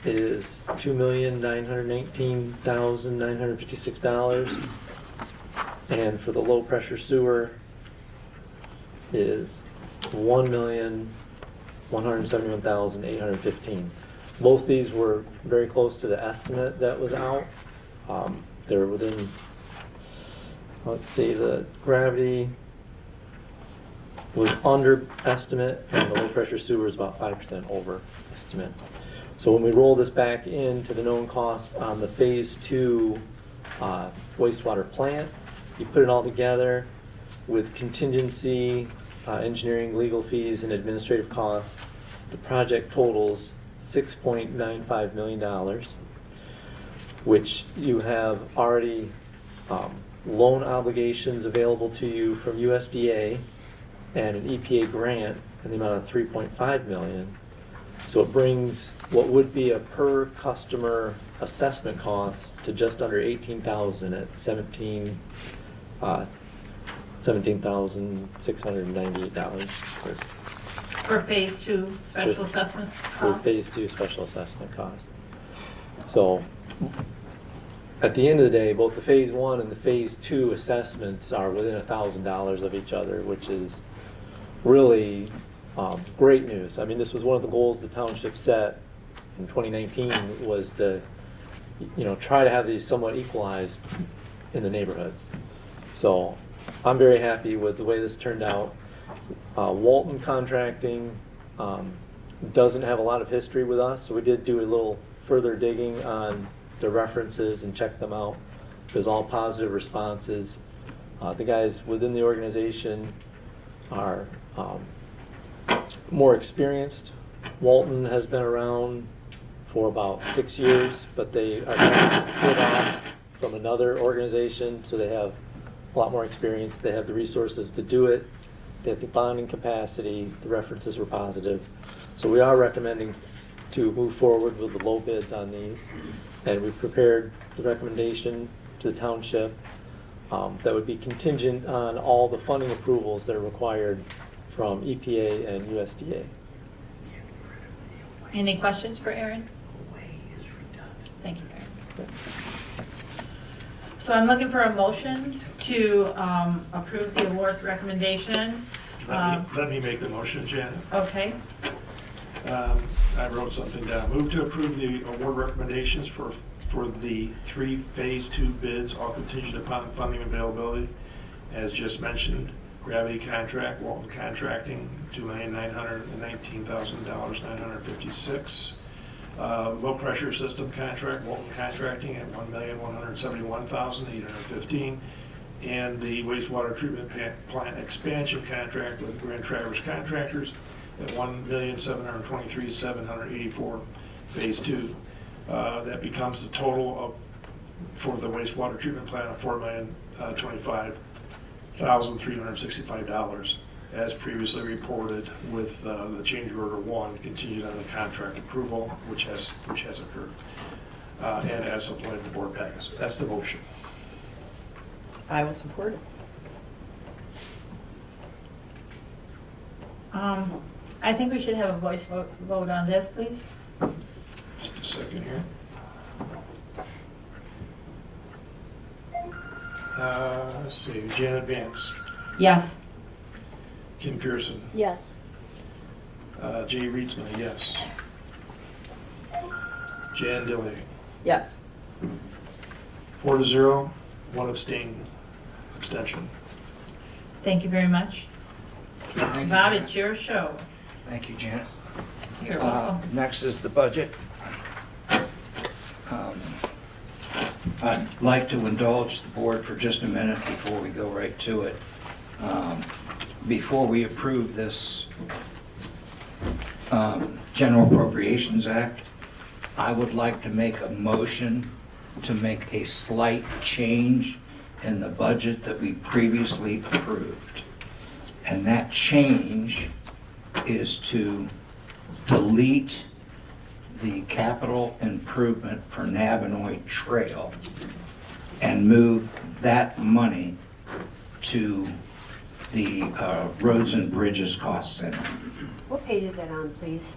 is $2,918,956, and for the low pressure sewer, is $1,171,815. Both these were very close to the estimate that was out. They were within, let's see, the gravity was under estimate, and the low pressure sewer is about 5% over estimate. So when we roll this back into the known cost on the phase 2 wastewater plant, you put it all together with contingency, engineering, legal fees, and administrative costs, the project totals $6.95 million, which you have already loan obligations available to you from USDA and an EPA grant in the amount of $3.5 million. So it brings what would be a per customer assessment cost to just under $18,000 at $17,698
For phase 2 special assessment
for
cost?
phase 2 special assessment cost. So at the end of the day, both the phase 1 and the phase 2 assessments are within $1,000 of each other, which is really great news. I mean, this was one of the goals the township set in 2019, was to, try to have these somewhat equalized in the neighborhoods. So I'm very happy with the way this turned out. Walton Contracting doesn't have a lot of history with us, so we did do a little further digging on the references and check them out. There's all positive responses. The guys within the organization are more experienced. Walton has been around for about 6 years, but they are kind of split off from another organization, so they have a lot more experience. They have the resources to do it. They have the bonding capacity. The references were positive. So we are recommending to move forward with the low bids on these. And we've prepared the recommendation to the township that would be contingent on all the funding approvals that are required from EPA and USDA.
Any questions for Aaron? Thank you, Aaron. So I'm looking for a motion to approve the award recommendation.
Let me make the motion, Janet.
Okay,
I wrote something down. Move to approve the award recommendations for the 3 phase 2 bids, all contingent upon funding availability. As just mentioned, gravity contract, Walton Contracting, $2,919,956. Low pressure system contract, Walton Contracting at $1,171,815. And the wastewater treatment plant expansion contract with Grand Traverse Contractors at $1,723,784, phase 2. That becomes the total of, for the wastewater treatment plant, of $4,025,365, as previously reported, with the change order 1 continued on the contract approval, which has occurred, and as supplied the board packets. That's the motion.
I will support it.
I think we should have a voice vote on this, please.
Just a second here. Let's see, Janet Vance,
Yes.
Kim Pearson,
Yes.
Jay Reedsma, yes. Jan Dilley,
Yes.
4-0, 1 abstention.
Thank you very much.
Thank you,
Bob,
Janet.
it's your show.
Thank you, Janet.
You're welcome.
Next is the budget. I'd like to indulge the board for just a minute before we go right to it. Before we approve this General Appropriations Act, I would like to make a motion to make a slight change in the budget that we previously approved. And that change is to delete the capital improvement for Navinoy Trail and move that money to the Roads and Bridges Cost Center.
What page is that on, please?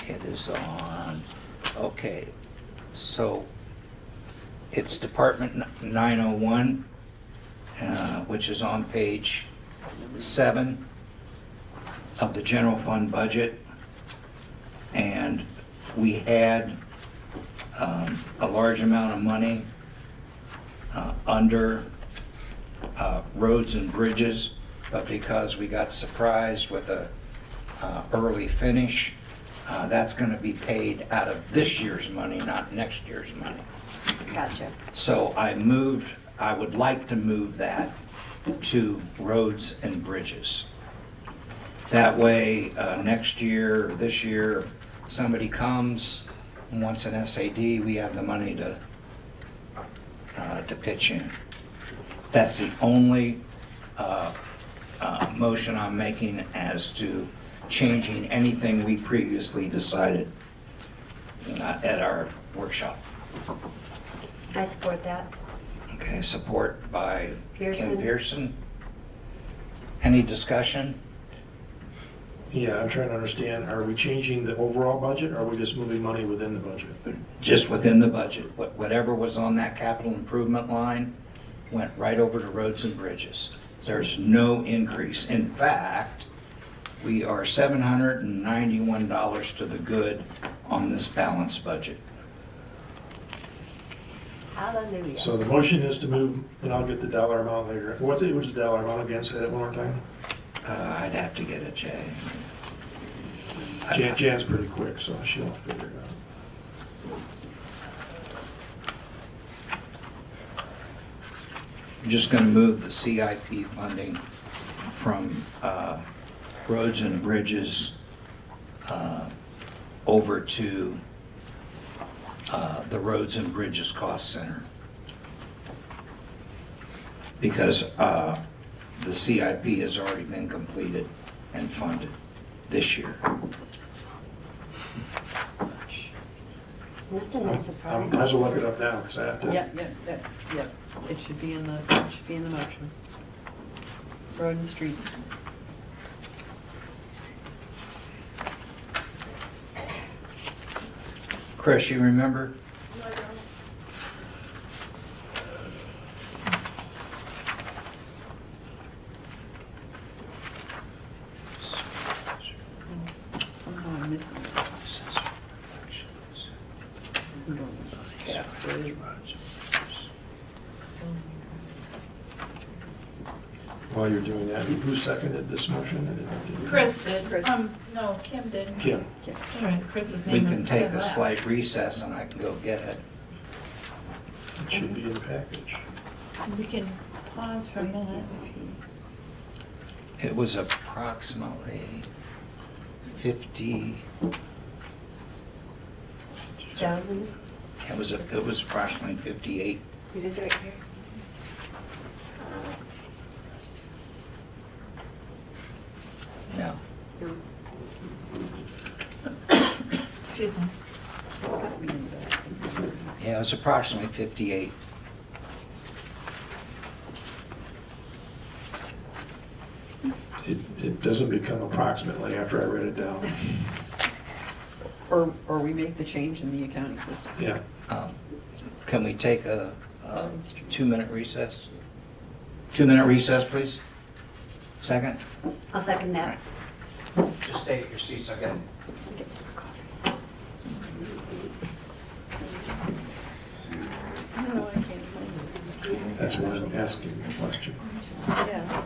It is on, okay, So it's Department 901, which is on page 7 of the general fund budget. And we had a large amount of money under roads and bridges, but because we got surprised with a early finish, that's going to be paid out of this year's money, not next year's money.
Gotcha.
So I would like to move that to roads and bridges. That way, next year, or this year, somebody comes and wants an SAD, we have the money to pitch in. That's the only motion I'm making as to changing anything we previously decided at our workshop.
I support that.
Okay, support by Kim
Pearson.
Pearson. Any discussion?
Yeah, I'm trying to understand, are we changing the overall budget, or are we just moving money within the budget?
Just within the budget. Whatever was on that capital improvement line went right over to roads and bridges. There's no increase. In fact, we are $791 to the good on this balanced budget.
Hallelujah.
So the motion is to move, and I'll get the dollar amount later. What's the dollar amount again? Say that one more time.
I'd have to get it, Jay.
Jan's pretty quick, so she'll figure it out.
I'm just going to move the CIP funding from roads and bridges over to the Roads and Bridges Cost Center. Because the CIP has already been completed and funded this year.
That's a nice
I
surprise.
might as well look it up now, because I have to.
Yeah. It should be in the motion. Road and street.
Chris, you remember?
Somehow I'm missing it. Who don't know? Password.
While you're doing that, who seconded this motion?
Chris did.
Chris.
No, Kim did.
Kim.
All right, Chris's
We
name
can
is
take
Kim
a
left.
slight recess and I can go get it.
It should be in the package.
We can pause for a minute.
It was approximately 50,
2,000?
it was approximately 58.
Is this right here?
No.
No.
Excuse me.
It's got to be in the back. It's gotta be in the back.
Yeah, it was approximately 58.
It doesn't become approximately after I write it down.
Or we make the change in the accounting system.
Yeah.
Can we take a 2-minute recess? 2-minute recess, please? Second?
I'll second that.
Just stay at your seats, okay?
Get some coffee.
I don't know, I can't find it.
That's why I'm asking the question.
Yeah.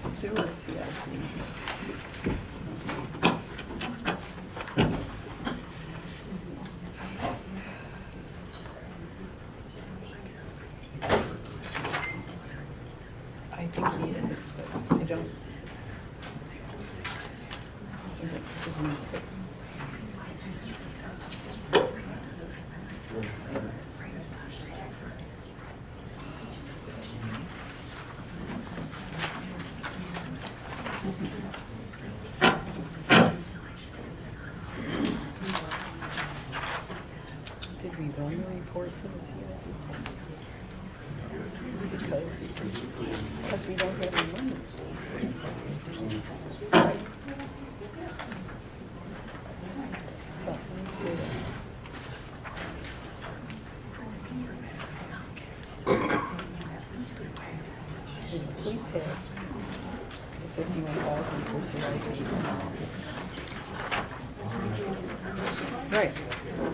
Sewer CIP. I think he is, but I don't. Did we run the report for the CIP? Because we don't have any numbers. Police had 51,000 for CIP. Right,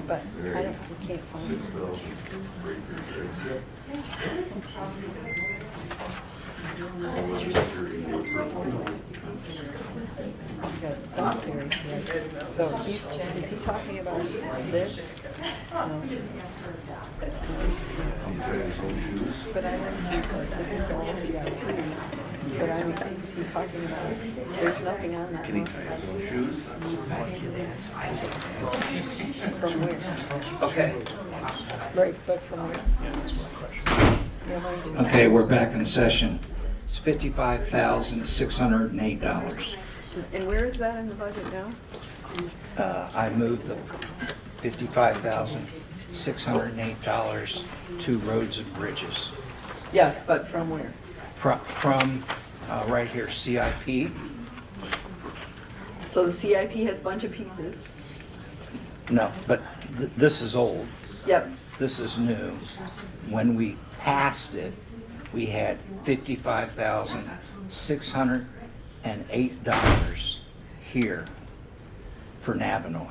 but I don't, we can't find it. You got the cemetery CIP. So is he talking about this? No. But I don't know, this is all CIP. But I mean, is he talking about, there's nothing on that one. From where?
Okay.
Right, but from where? Never mind.
Okay, we're back in session. It's $55,608.
And where is that in the budget now?
I moved the $55,608 to roads and bridges.
Yes, but from where?
From right here, CIP.
So the CIP has a bunch of pieces.
No, but this is old.
Yep.
This is new. When we passed it, we had $55,608 here for Navinoy.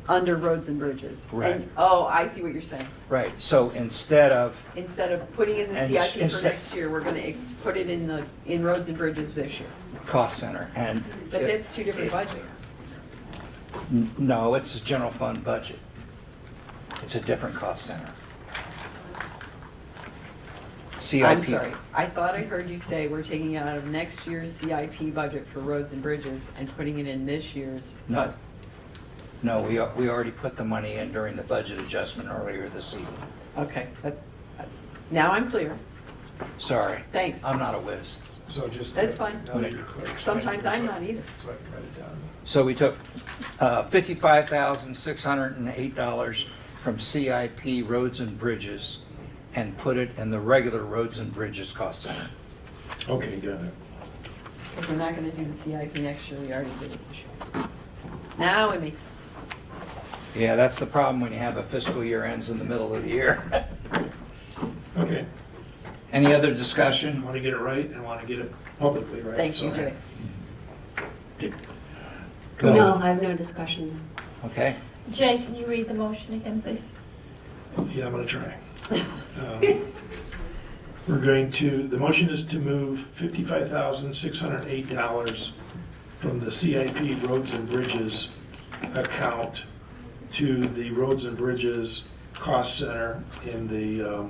Under roads and bridges.
Right.
And, oh, I see what you're saying.
Right, so instead of,
Instead of putting in the
And
CIP for
instead-
next year, we're gonna put it in roads and bridges this year.
cost center, and
But that's two different budgets.
no, it's a general fund budget. It's a different cost center. CIP.
I'm sorry. I thought I heard you say we're taking it out of next year's CIP budget for roads and bridges and putting it in this year's.
No, no, we already put the money in during the budget adjustment earlier this evening.
Okay, now I'm clear.
Sorry.
Thanks.
I'm not a whiz.
So just.
That's fine.
Now that you're clear.
Sometimes I'm not either.
So I can write it down.
So we took $55,608 from CIP roads and bridges and put it in the regular roads and bridges cost center.
Okay, got it.
If we're not gonna do the CIP next year, we already did it this year. Now it makes sense.
Yeah, that's the problem when you have a fiscal year ends in the middle of the year.
Okay.
Any other
I
discussion?
want to get it right and want to get it publicly right.
Thank you,
so-
Jay.
Go
No,
ahead.
I have no discussion.
Okay,
Jay, can you read the motion again, please?
Yeah, I'm going to try. The motion is to move $55,608 from the CIP Roads and Bridges account to the Roads and Bridges Cost Center in the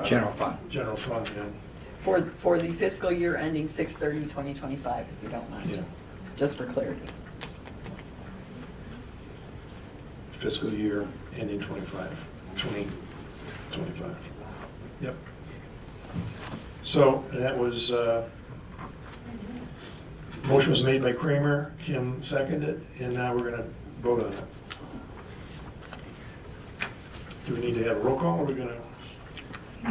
general fund.
general fund, yeah.
For the fiscal year ending 6/30/2025, if you don't mind,
Yeah.
just for clarity.
Fiscal year ending 2025. Yep. So that was, motion was made by Kramer, Kim seconded, and now we're going to vote on it. Do we need to have a roll call, or are we going to?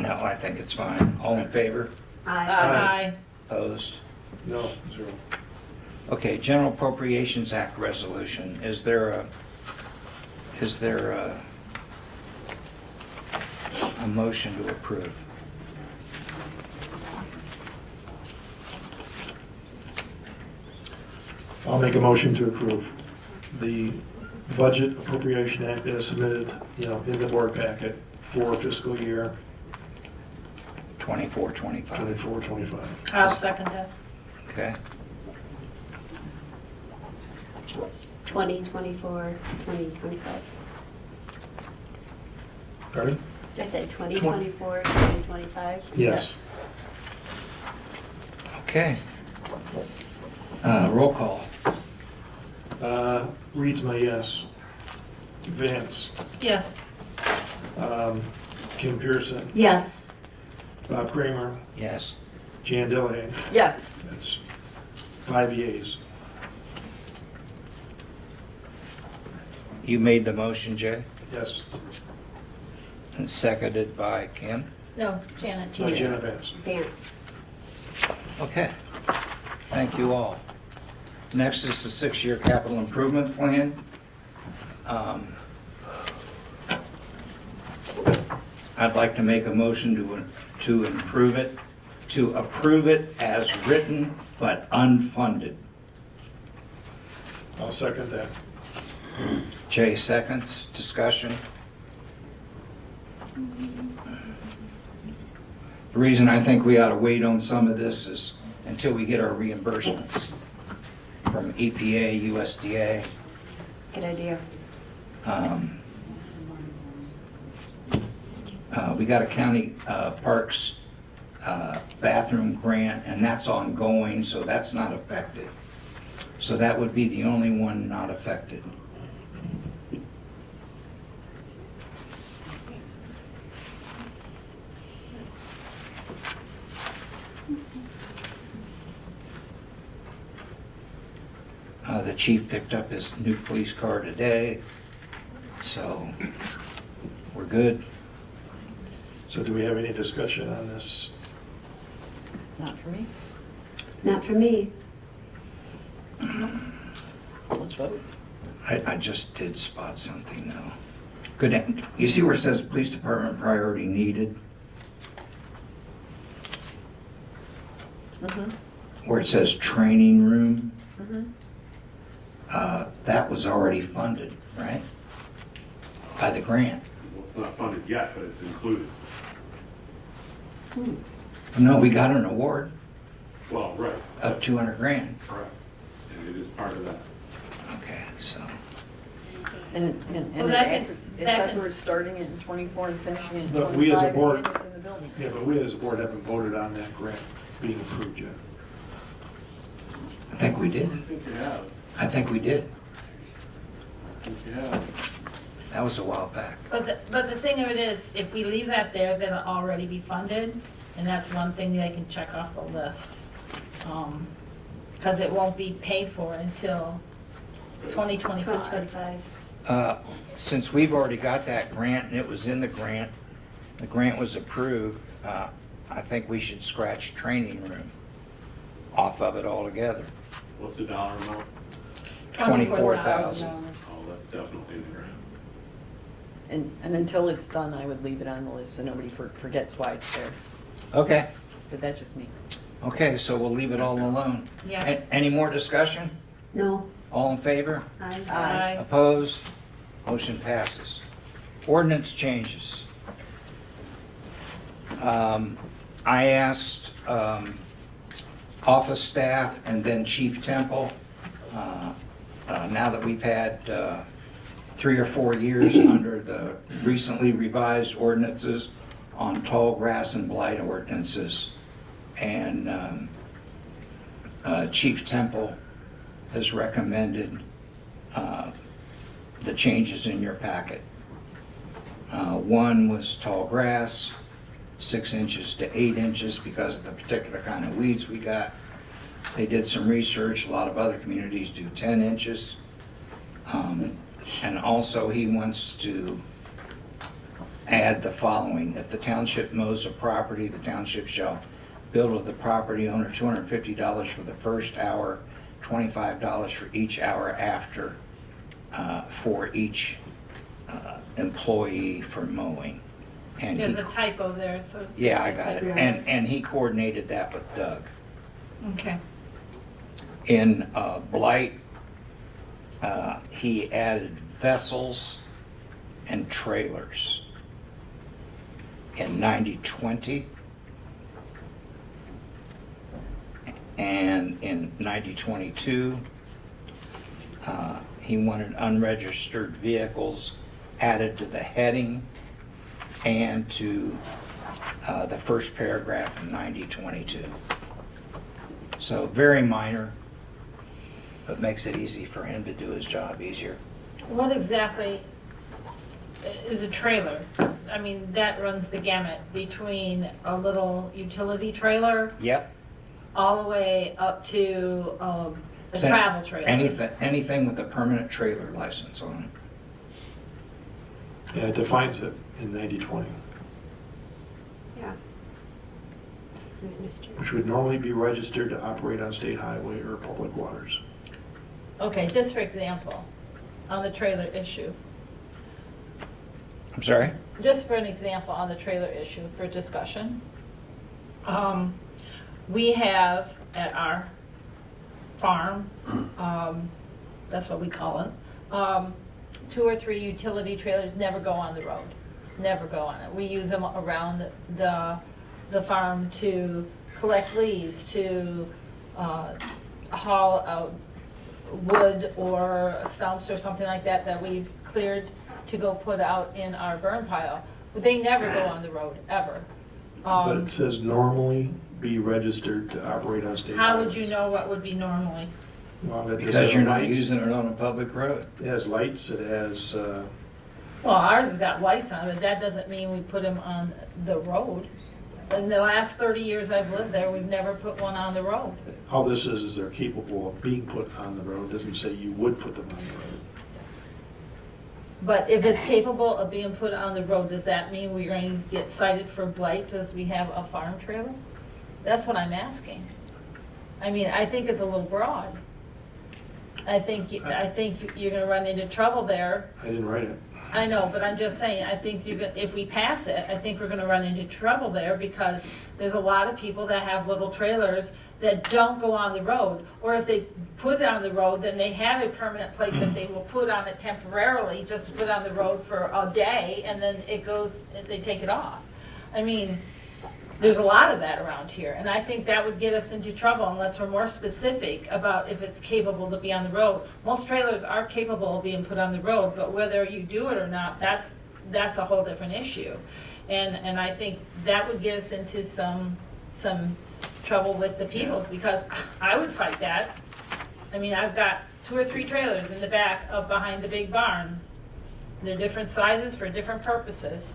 No, I think it's fine. All in favor?
Aye.
Opposed?
No, 0.
Okay, General Appropriations Act resolution. Is there a motion to approve?
I'll make a motion to approve the Budget Appropriation Act as submitted, in the board packet for fiscal year
24, 25.
24-25.
I'll second that.
Okay.
2024, 2025.
Pardon?
I said 2024, 2025.
Yes.
Okay. Roll call.
Reed's my yes. Vance.
Yes.
Kim Pearson.
Yes.
Bob Kramer.
Yes.
Jan Dillahane.
Yes.
That's 5 yeas.
You made the motion, Jay?
Yes.
And seconded by Kim?
No, Janet.
Janet Vance.
Dance.
Okay. Thank you all. Next is the 6-year capital improvement plan. I'd like to make a motion to approve it as written but unfunded.
I'll second that.
Jay seconds. Discussion. The reason I think we ought to wait on some of this is until we get our reimbursements from EPA, USDA.
Good idea.
We got a county parks bathroom grant, and that's ongoing, so that's not affected. So that would be the only one not affected. The chief picked up his new police car today, so we're good.
So do we have any discussion on this?
Not for me.
Not for me.
Let's vote.
I just did spot something though. Good. You see where it says police department priority needed? Where it says training room? That was already funded, right? By the grant.
Well, it's not funded yet, but it's included.
No, we got an award
Well, right,
of 200 grand.
correct. And it is part of that.
Okay, so,
And
Well,
it
that
act-
could-
it
that
says
could-
we're starting it in 24 and finishing it in
But we as a
25,
board-
and it's in the building.
Yeah, but we as a board haven't voted on that grant being approved yet.
I think we did.
I think you have.
I think we did.
I think you have.
That was a while back.
But the thing of it is, if we leave that there, then it'll already be funded, and that's one thing they can check off the list. Because it won't be paid for until 2025.
2025.
Since we've already got that grant and it was in the grant was approved, I think we should scratch training room off of it altogether.
What's the dollar amount?
$24,000.
$24,000.
Oh, that's definitely in the grant.
And until it's done, I would leave it on the list so nobody forgets why it's there.
Okay,
But that's just me.
okay, so we'll leave it all alone.
Yeah.
Any more discussion?
No.
All in favor?
I.
Aye.
Opposed? Motion passes. Ordinance changes. I asked office staff and then Chief Temple, now that we've had 3 or 4 years under the recently revised ordinances on tall grass and blight ordinances, and Chief Temple has recommended the changes in your packet. One was tall grass, 6 inches to 8 inches because of the particular kind of weeds we got. They did some research, a lot of other communities do 10 inches. And also he wants to add the following: if the township mows a property, the township shall bill the property owner $250 for the first hour, $25 for each hour after, for each employee for mowing. And
There's
he,
a typo there, so.
yeah, I got it. And he coordinated that with Doug.
Okay.
In blight, he added vessels and trailers. In 90-20, and in 90-22, he wanted unregistered vehicles added to the heading and to the first paragraph in 90-22. So very minor, but makes it easy for him to do his job easier.
What exactly is a trailer? I mean, that runs the gamut between a little utility trailer
Yep.
all the way up to a
So
travel trailer.
Anything with a permanent trailer license on it.
Yeah, it defines it in 90-20,
Yeah. I understand.
which would normally be registered to operate on state highway or public waters.
Okay, just for example, on the trailer issue,
I'm sorry?
just for an example on the trailer issue for discussion, we have at our farm, that's what we call it, 2 or 3 utility trailers never go on the road, never go on it. We use them around the farm to collect leaves, to haul out wood or stumps or something like that that we've cleared to go put out in our burn pile. But they never go on the road, ever.
But it says normally be registered to operate on state.
How would you know what would be normally?
Well, that does
Because
have
you're not
lights.
using it on a public road.
It has lights, it has,
Well, ours has got lights on it, but that doesn't mean we put them on the road. In the last 30 years I've lived there, we've never put one on the road.
all this is they're capable of being put on the road. It doesn't say you would put them on the road.
But if it's capable of being put on the road, does that mean we're going to get cited for blight because we have a farm trailer? That's what I'm asking. I mean, I think it's a little broad. I think you're going to run into trouble there.
I didn't write it.
I know, but I'm just saying, I think if we pass it, I think we're gonna run into trouble there because there's a lot of people that have little trailers that don't go on the road. Or if they put it on the road, then they have a permanent plate that they will put on it temporarily, just to put on the road for a day, and then they take it off. I mean, there's a lot of that around here, and I think that would get us into trouble unless we're more specific about if it's capable to be on the road. Most trailers are capable of being put on the road, but whether you do it or not, that's a whole different issue. And I think that would get us into some trouble with the people, because I would fight that. I mean, I've got 2 or 3 trailers in the back of behind the big barn. They're different sizes for different purposes.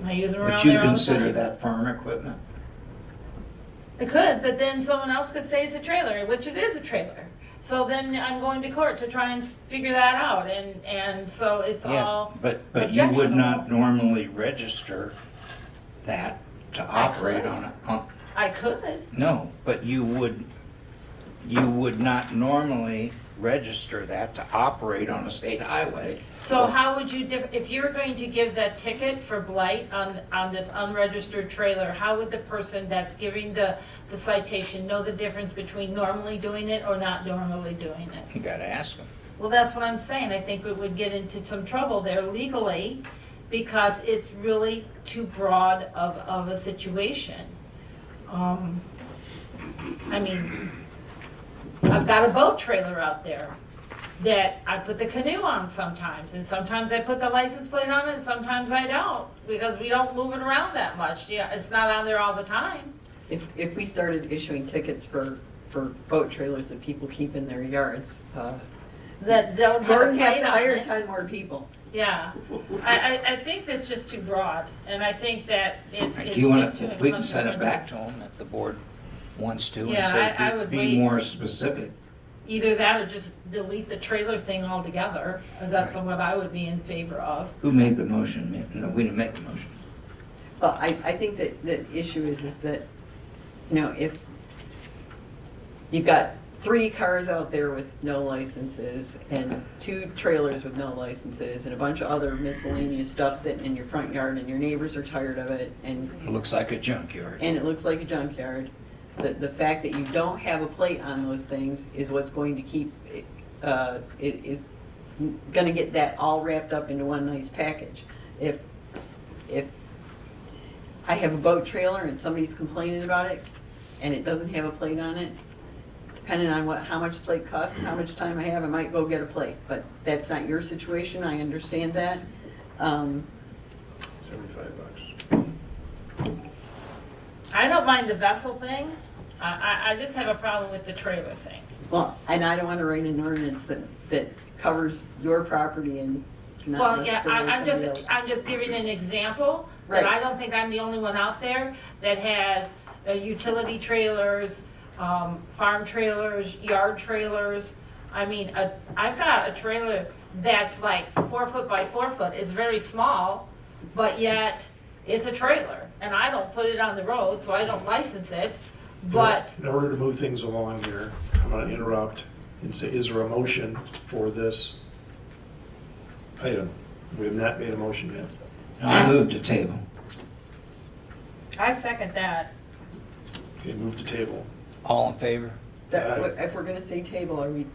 I use them around
Would you
there all the
consider
time.
that farm equipment?
I could, but then someone else could say it's a trailer, which it is a trailer. So then I'm going to court to try and figure that out, and so it's all
But you would
objectionable.
not normally register that to operate on it.
I could.
No, but you would not normally register that to operate on a state highway.
So how would you, if you're going to give that ticket for blight on this unregistered trailer, how would the person that's giving the citation know the difference between normally doing it or not normally doing it?
You gotta ask them.
Well, that's what I'm saying. I think we would get into some trouble there legally because it's really too broad of a situation. I mean, I've got a boat trailer out there that I put the canoe on sometimes, and sometimes I put the license plate on it, and sometimes I don't, because we don't move it around that much. Yeah, it's not on there all the time.
If we started issuing tickets for boat trailers that people keep in their yards,
That don't have a
Gordon have
plate
to
on
hire
it.
10 more people.
Yeah, I think that's just too broad, and I think that it's
Do you
just too
want to, we can send it
encompassing.
back to them if the board wants to and
Yeah, I
say,
would
be
wait.
more specific.
Either that or just delete the trailer thing altogether. That's
Right.
what I would be in favor of.
Who made the motion? No, we didn't make the motion.
Well, I think that the issue is that, you know, if you've got 3 cars out there with no licenses and 2 trailers with no licenses and a bunch of other miscellaneous stuff sitting in your front yard and your neighbors are tired of it and
It looks like a junkyard.
it looks like a junkyard, the fact that you don't have a plate on those things is what's going to keep, it is gonna get that all wrapped up into one nice package. If I have a boat trailer and somebody's complaining about it and it doesn't have a plate on it, depending on how much the plate costs and how much time I have, I might go get a plate. But that's not your situation, I understand that.
$75.
I don't mind the vessel thing. I just have a problem with the trailer thing.
Well, and I don't want to write an ordinance that covers your property and not
Well, yeah,
necessarily somebody else's.
I'm just giving an example
Right.
that I don't think I'm the only one out there that has utility trailers, farm trailers, yard trailers. I mean, I've got a trailer that's like 4 foot by 4 foot. It's very small, but yet it's a trailer. And I don't put it on the road, so I don't license it. But
In order to move things along here, I'm going to interrupt. Is there a motion for this item? We have not made a motion yet.
I'll move to table.
I second that.
Okay, move to table.
All in favor?
If we're gonna say table, are we?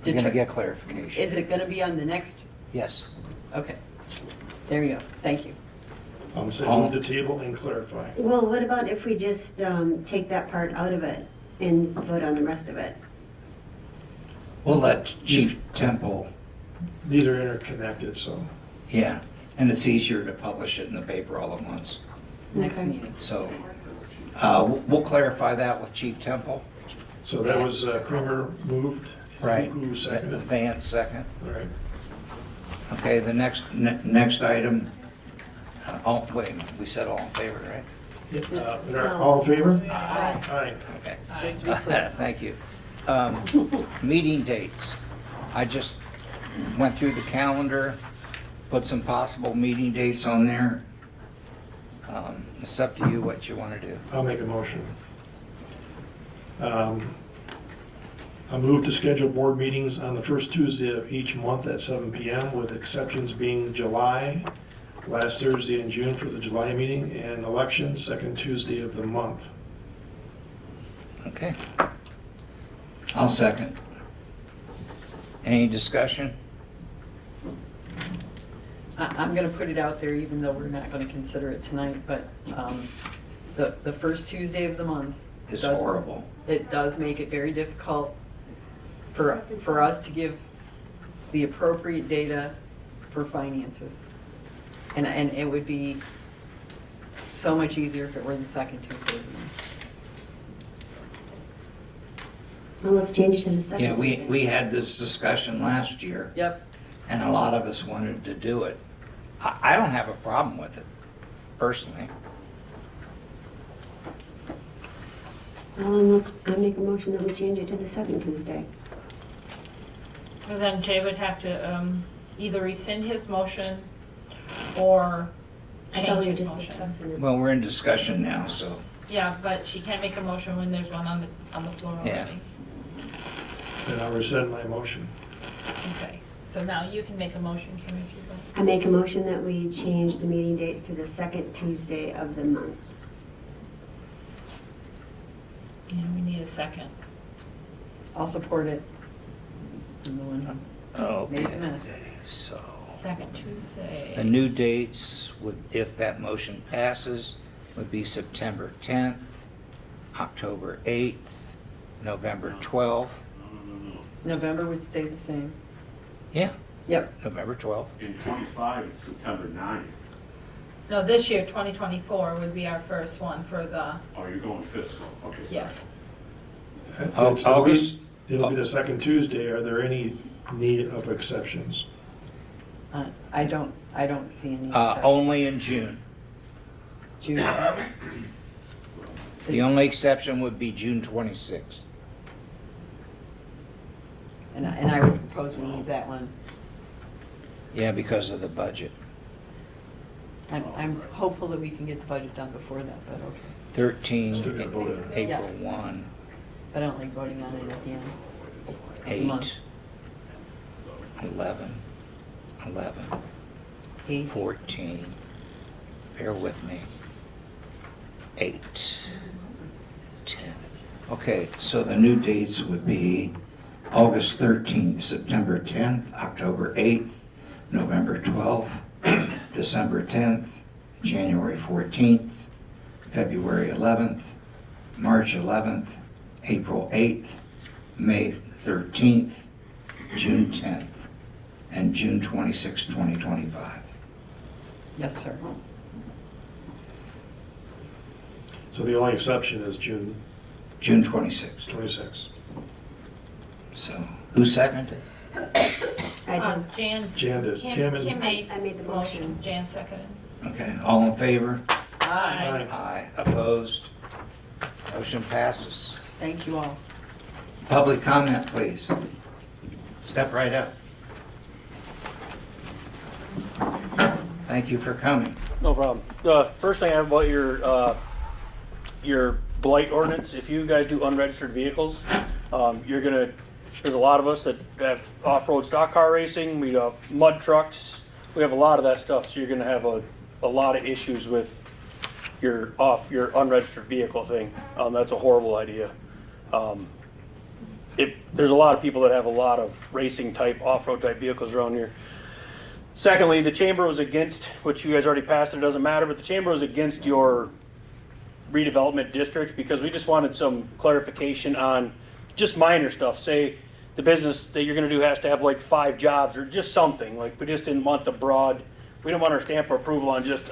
You're gonna get clarification.
Is it gonna be on the next?
Yes.
Okay. There you go. Thank you.
So move to table and clarify.
Well, what about if we just take that part out of it and vote on the rest of it?
We'll let Chief Temple,
These are interconnected, so.
yeah, and it's easier to publish it in the paper all at once.
Next
Okay.
meeting.
So we'll clarify that with Chief Temple.
So that was Kramer moved.
Right.
Who seconded?
Vance second.
All right.
Okay, the next item, wait a minute, we said all in favor, right?
All in favor?
Aye.
Aye.
Okay.
Just to be clear.
Thank you. Meeting dates. I just went through the calendar, put some possible meeting dates on there. It's up to you what you want to do.
I'll make a motion. I move to schedule board meetings on the first Tuesday of each month at 7 p.m. with exceptions being July, last Thursday in June for the July meeting, and election, second Tuesday of the month.
Okay. I'll second. Any discussion?
I'm gonna put it out there, even though we're not gonna consider it tonight, but the first Tuesday of the month.
It's
does-
horrible.
It does make it very difficult for us to give the appropriate data for finances. And it would be so much easier if it were the second Tuesday of the month.
Well, let's change it to the second
Yeah,
Tuesday.
we had this discussion last year,
Yep,
and a lot of us wanted to do it. I don't have a problem with it, personally.
Well, then I make a motion that we change it to the second Tuesday.
Well, then Jay would have to either rescind his motion or
I thought
change
we were
his
just
motion.
discussing it.
Well, we're in discussion now, so,
Yeah, but she can't make a motion when there's one on the floor
Yeah.
already.
And I'll rescind my motion.
Okay, so now you can make a motion, Kim, if you'd like.
I make a motion that we change the meeting dates to the second Tuesday of the month.
And we need a second.
I'll support it. I'm the one who made the
okay,
minutes.
so.
Second Tuesday.
The new dates would, if that motion passes, would be September 10th, October 8th, November 12th.
No.
November would stay the same.
Yeah,
Yep,
November 12th.
In 25, it's September 9th.
No, this year, 2024, would be our first one for the,
Oh, you're going fiscal. Okay, sorry.
yes.
August.
It'll be the second Tuesday. Are there any need of exceptions?
I don't see any.
Only in June.
June.
The only exception would be June 26th.
And I would propose we leave that one.
Yeah, because of the budget.
I'm hopeful that we can get the budget done before that, but okay.
13,
Still gotta vote on it.
April
Yeah.
1,
But I don't like voting on it at the end.
8, 11,
8.
14, bear with me, 8, 10. Okay, so the new dates would be August 13th, September 10th, October 8th, November 12th, December 10th, January 14th, February 11th, March 11th, April 8th, May 13th, June 10th, and June 26, 2025.
Yes, sir.
So the only exception is June
June 26.
26th.
So, who seconded?
I did.
Jan.
Jan did. Kim and-
Kim made
I made the motion.
Jan seconded.
Okay, all in favor?
Aye.
Aye. Opposed? Motion passes.
Thank you all.
Public comment, please. Step right up. Thank you for coming.
No problem. First thing I have about your blight ordinance, if you guys do unregistered vehicles,
There's a lot of us that have off-road stock car racing, we have mud trucks, we have a lot of that stuff, so you're gonna have a lot of issues with your unregistered vehicle thing. That's a horrible idea. There's a lot of people that have a lot of racing type, off-road type vehicles around here. Secondly, the chamber was against, which you guys already passed, it doesn't matter, but the chamber was against your redevelopment district because we just wanted some clarification on just minor stuff. Say the business that you're gonna do has to have like 5 jobs or just something. Like we just didn't want the broad, we didn't want our stamp of approval on just,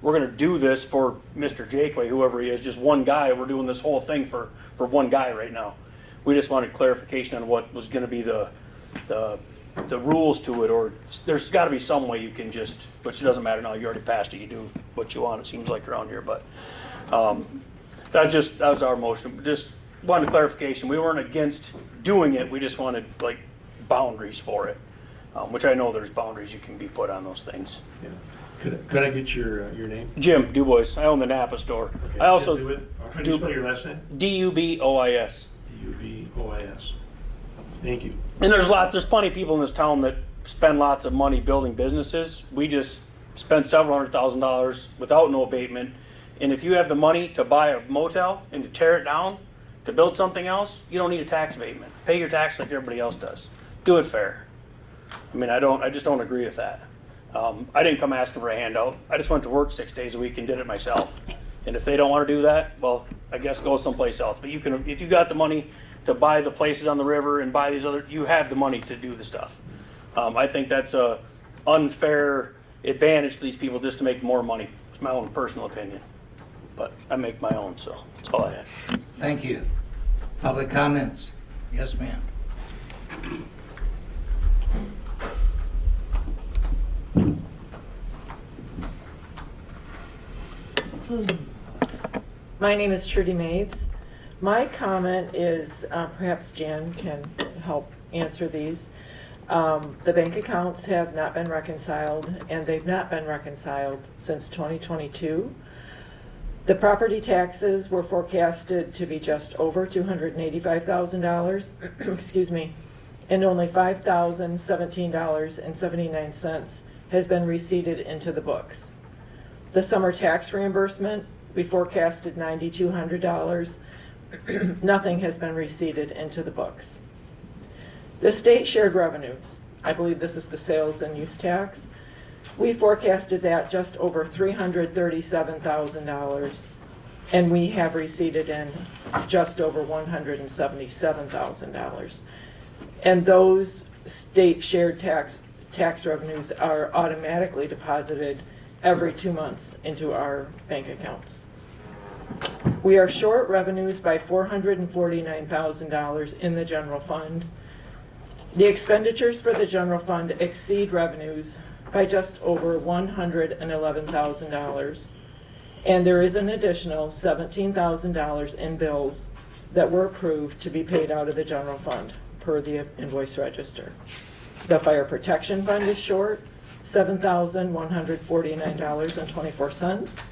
we're gonna do this for Mr. Jakeway, whoever he is, just one guy. We're doing this whole thing for one guy right now. We just wanted clarification on what was gonna be the rules to it, or there's gotta be some way you can just, which doesn't matter now, you already passed it, you do what you want, it seems like around here, but that was our motion. Just wanted clarification. We weren't against doing it, we just wanted like boundaries for it, which I know there's boundaries you can be put on those things.
Yeah. Could I get your name?
Jim Dubois, I own the Napa store.
Okay,
I also
do it. How do you spell your last name?
Dubois.
Dubois. Thank you.
And there's plenty of people in this town that spend lots of money building businesses. We just spent several $100,000 without no abatement. And if you have the money to buy a motel and to tear it down to build something else, you don't need a tax abatement. Pay your tax like everybody else does. Do it fair. I mean, I just don't agree with that. I didn't come asking for a handout. I just went to work 6 days a week and did it myself. And if they don't want to do that, well, I guess go someplace else. But you can, if you got the money to buy the places on the river and buy these other, you have the money to do the stuff. I think that's a unfair advantage to these people just to make more money. It's my own personal opinion, but I make my own, so that's all I had.
Thank you. Public comments? Yes, ma'am.
My name is Trudy Maves. My comment is, perhaps Jan can help answer these. The bank accounts have not been reconciled, and they've not been reconciled since 2022. The property taxes were forecasted to be just over $285,000, excuse me, and only $5,017.79 has been receipted into the books. The summer tax reimbursement, we forecasted $9,200. Nothing has been receipted into the books. The state shared revenues, I believe this is the sales and use tax, we forecasted that just over $337,000, and we have receipted in just over $177,000. And those state shared tax revenues are automatically deposited every 2 months into our bank accounts. We are short revenues by $449,000 in the general fund. The expenditures for the general fund exceed revenues by just over $111,000. And there is an additional $17,000 in bills that were approved to be paid out of the general fund per the invoice register. The fire protection fund is short $7,149.24.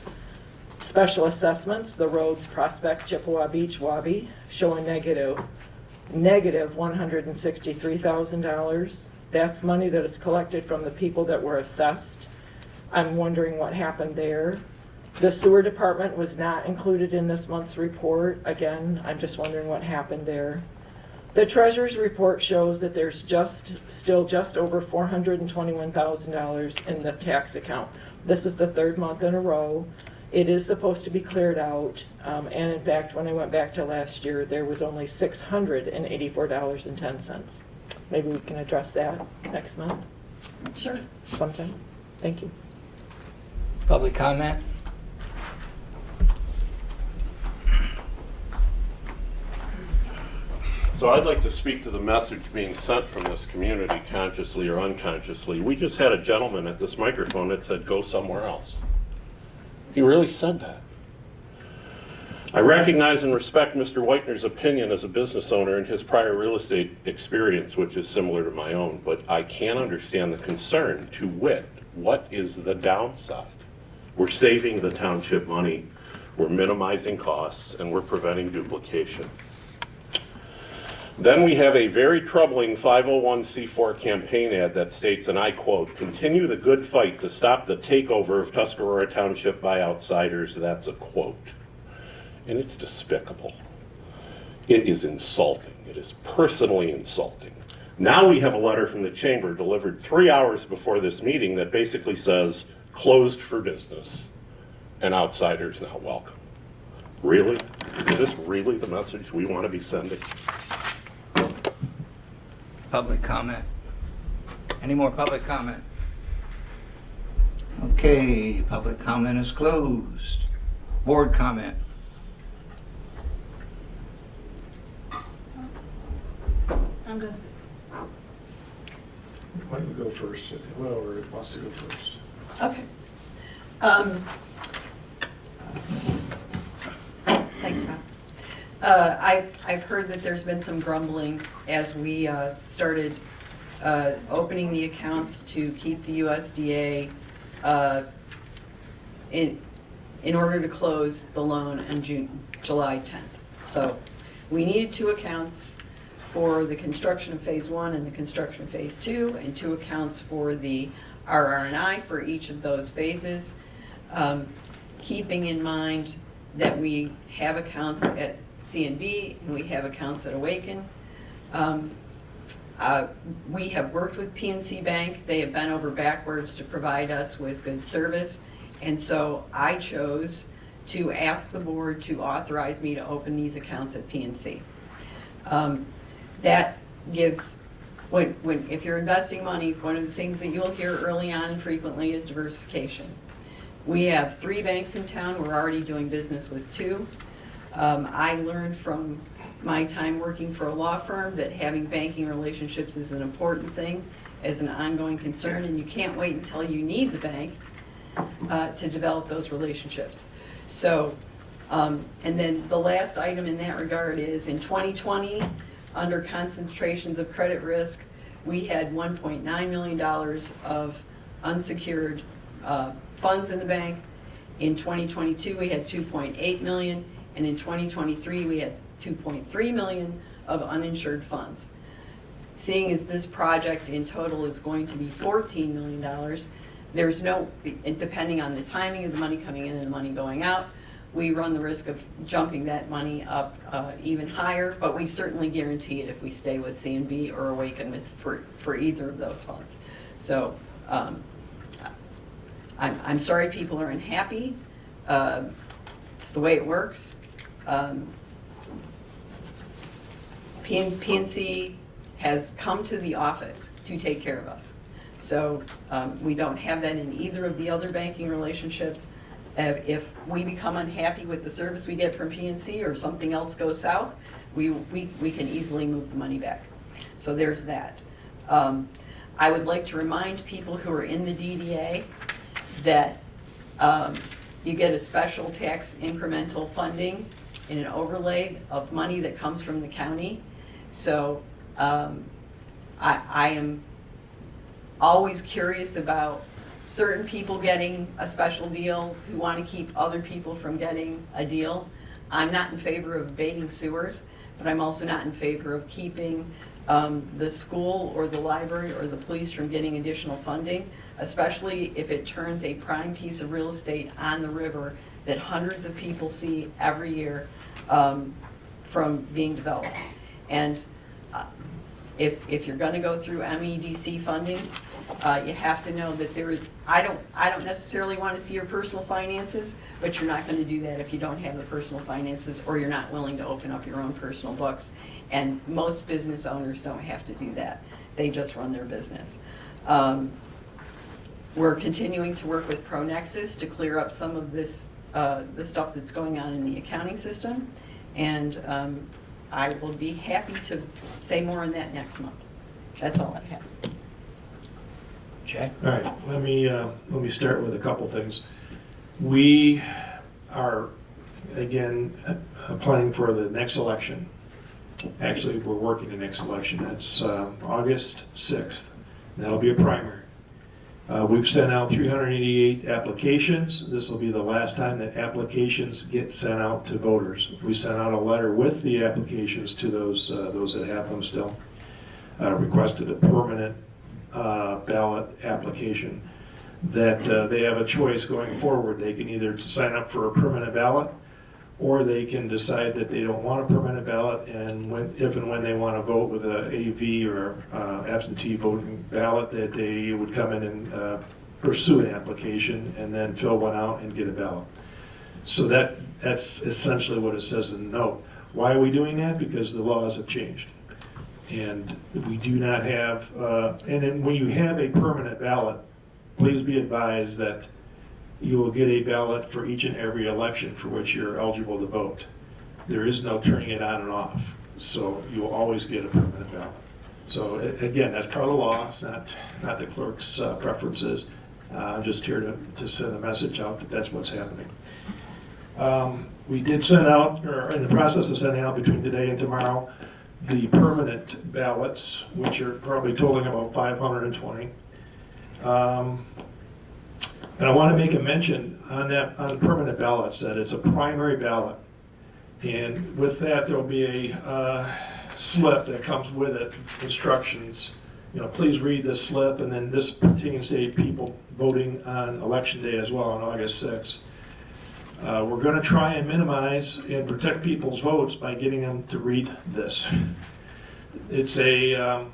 Special assessments, the roads, Prospect, Chippewa Beach, Wabi, show a negative $163,000. That's money that is collected from the people that were assessed. I'm wondering what happened there. The sewer department was not included in this month's report. Again, I'm just wondering what happened there. The treasurer's report shows that there's still just over $421,000 in the tax account. This is the 3rd month in a row. It is supposed to be cleared out, and in fact, when I went back to last year, there was only $684.10. Maybe we can address that next month?
Sure.
Sometime. Thank you.
Public comment?
So I'd like to speak to the message being sent from this community, consciously or unconsciously. We just had a gentleman at this microphone that said, go somewhere else. He really said that. I recognize and respect Mr. Whitener's opinion as a business owner and his prior real estate experience, which is similar to my own, but I can't understand the concern, to wit, what is the downside? We're saving the township money, we're minimizing costs, and we're preventing duplication. Then we have a very troubling 501c4 campaign ad that states, and I quote, "Continue the good fight to stop the takeover of Tuscarora Township by outsiders." That's a quote. And it's despicable. It is insulting. It is personally insulting. Now we have a letter from the chamber delivered 3 hours before this meeting that basically says, closed for business, and outsiders not welcome. Really? Is this really the message we want to be sending?
Public comment. Any more public comment? Okay, public comment is closed. Board comment.
I'm good.
Why don't you go first? Whoever wants to go first.
Okay. Thanks, Bob. I've heard that there's been some grumbling as we started opening the accounts to keep the USDA in order to close the loan on July 10th. So we needed 2 accounts for the construction of phase 1 and the construction of phase 2, and 2 accounts for the RR&I for each of those phases, keeping in mind that we have accounts at C&B and we have accounts at Awaken. We have worked with PNC Bank. They have bent over backwards to provide us with good service, and so I chose to ask the board to authorize me to open these accounts at PNC. That gives, if you're investing money, one of the things that you'll hear early on and frequently is diversification. We have 3 banks in town. We're already doing business with 2. I learned from my time working for a law firm that having banking relationships is an important thing as an ongoing concern, and you can't wait until you need the bank to develop those relationships. So, and then the last item in that regard is in 2020, under concentrations of credit risk, we had $1.9 million of unsecured funds in the bank. In 2022, we had $2.8 million, and in 2023, we had $2.3 million of uninsured funds. Seeing as this project in total is going to be $14 million, there's no, depending on the timing of the money coming in and the money going out, we run the risk of jumping that money up even higher, but we certainly guarantee it if we stay with C&B or Awaken for either of those funds. So I'm sorry people are unhappy. It's the way it works. PNC has come to the office to take care of us. So we don't have that in either of the other banking relationships. If we become unhappy with the service we get from PNC or something else goes south, we can easily move the money back. So there's that. I would like to remind people who are in the DDA that you get a special tax incremental funding in an overlay of money that comes from the county. So I am always curious about certain people getting a special deal who want to keep other people from getting a deal. I'm not in favor of abating sewers, but I'm also not in favor of keeping the school or the library or the police from getting additional funding, especially if it turns a prime piece of real estate on the river that hundreds of people see every year from being developed. And if you're going to go through MEDC funding, you have to know that there is, I don't necessarily want to see your personal finances, but you're not going to do that if you don't have the personal finances or you're not willing to open up your own personal books. And most business owners don't have to do that. They just run their business. We're continuing to work with ProNexus to clear up some of this, the stuff that's going on in the accounting system. And I will be happy to say more on that next month. That's all I have.
Jay?
All right, let me start with a couple things. We are, again, applying for the next election. Actually, we're working the next election. That's August 6th. That'll be a primary. We've sent out 388 applications. This will be the last time that applications get sent out to voters. We sent out a letter with the applications to those that have them still. Requested a permanent ballot application that they have a choice going forward. They can either sign up for a permanent ballot, or they can decide that they don't want a permanent ballot, and if and when they want to vote with a AV or absentee voting ballot, that they would come in and pursue an application and then fill one out and get a ballot. So that's essentially what it says in the note. Why are we doing that? Because the laws have changed. And we do not have, and then when you have a permanent ballot, please be advised that you will get a ballot for each and every election for which you're eligible to vote. There is no turning it on and off, so you will always get a permanent ballot. So again, that's part of the law. It's not the clerk's preferences. I'm just here to send a message out that that's what's happening. We did send out, or in the process of sending out between today and tomorrow, the permanent ballots, which are probably totaling about 520. And I want to make a mention on the permanent ballots that it's a primary ballot. And with that, there'll be a slip that comes with it, instructions. Please read this slip, and then this pertains to people voting on election day as well on August 6th. We're going to try and minimize and protect people's votes by getting them to read this. It's a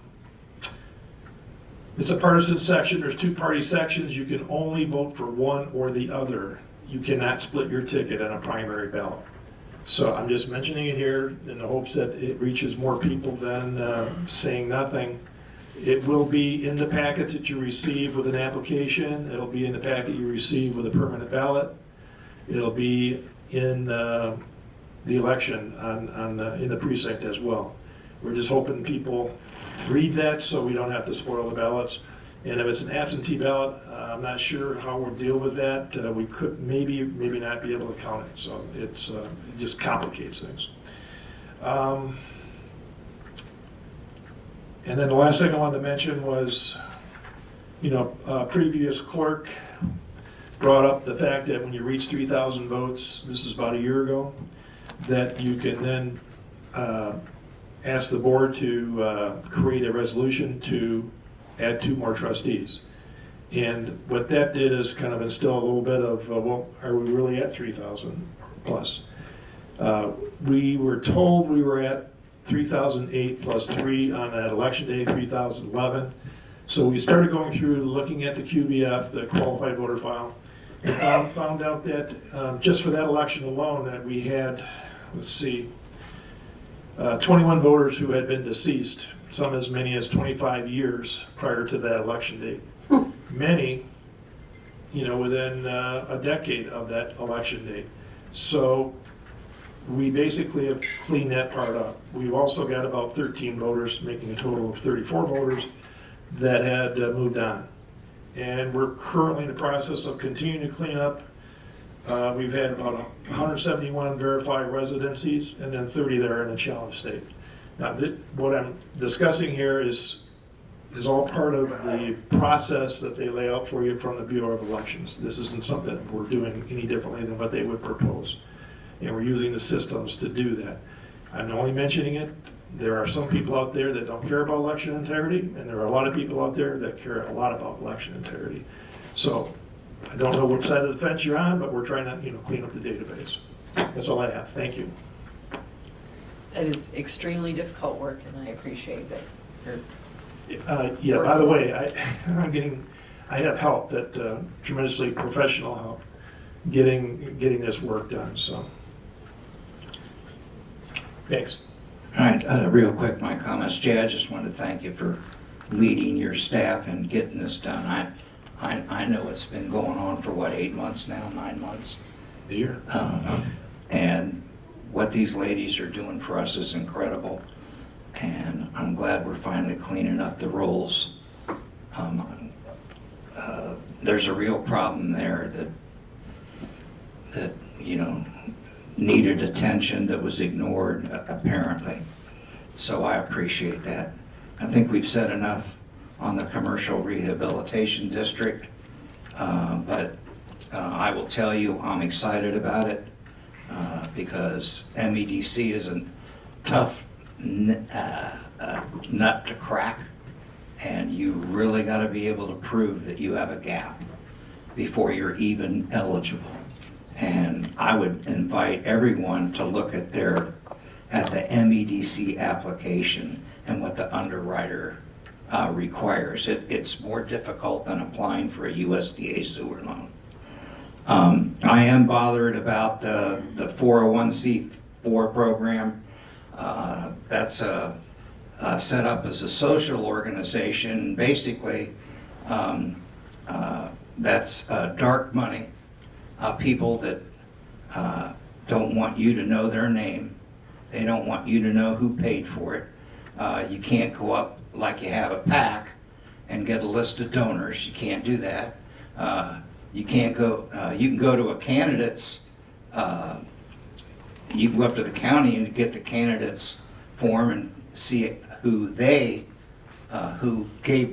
partisan section. There's two party sections. You can only vote for one or the other. You cannot split your ticket on a primary ballot. So I'm just mentioning it here in the hopes that it reaches more people than saying nothing. It will be in the packet that you receive with an application. It'll be in the packet you receive with a permanent ballot. It'll be in the election in the precinct as well. We're just hoping people read that so we don't have to spoil the ballots. And if it's an absentee ballot, I'm not sure how we'll deal with that. We could maybe not be able to count it. So it just complicates things. And then the last thing I wanted to mention was, previous clerk brought up the fact that when you reach 3,000 votes, this is about a year ago, that you can then ask the board to create a resolution to add 2 more trustees. And what that did is kind of instill a little bit of, well, are we really at 3,000 plus? We were told we were at 3,008 plus 3 on that election day, 3,011. So we started going through looking at the QVF, the qualified voter file, and found out that just for that election alone that we had, 21 voters who had been deceased, some as many as 25 years prior to that election date. Many, within a decade of that election date. So we basically have cleaned that part up. We've also got about 13 voters, making a total of 34 voters that had moved on. And we're currently in the process of continuing to clean up. We've had about 171 verified residencies and then 30 that are in a challenge state. Now, what I'm discussing here is all part of the process that they lay out for you from the Bureau of Elections. This isn't something we're doing any differently than what they would propose. And we're using the systems to do that. I'm only mentioning it. There are some people out there that don't care about election integrity, and there are a lot of people out there that care a lot about election integrity. So I don't know which side of the fence you're on, but we're trying to clean up the database. That's all I have. Thank you.
That is extremely difficult work, and I appreciate that.
Yeah, by the way, I have help, that tremendously professional help getting this work done, so. Thanks.
All right, real quick, my comments. Jay, I just want to thank you for leading your staff and getting this done. I know it's been going on for 8 months now, 9 months.
A year.
And what these ladies are doing for us is incredible. And I'm glad we're finally cleaning up the rules. There's a real problem there that needed attention that was ignored, apparently. So I appreciate that. I think we've said enough on the commercial rehabilitation district. But I will tell you, I'm excited about it because MEDC is a tough nut to crack, and you really got to be able to prove that you have a gap before you're even eligible. And I would invite everyone to look at the MEDC application and what the underwriter requires. It's more difficult than applying for a USDA sewer loan. I am bothered about the 401c4 program. That's set up as a social organization. Basically, that's dark money. People that don't want you to know their name. They don't want you to know who paid for it. You can't go up like you have a PAC and get a list of donors. You can't do that. You can't go. You can go to a candidate's. You can go up to the county and get the candidate's form and see who gave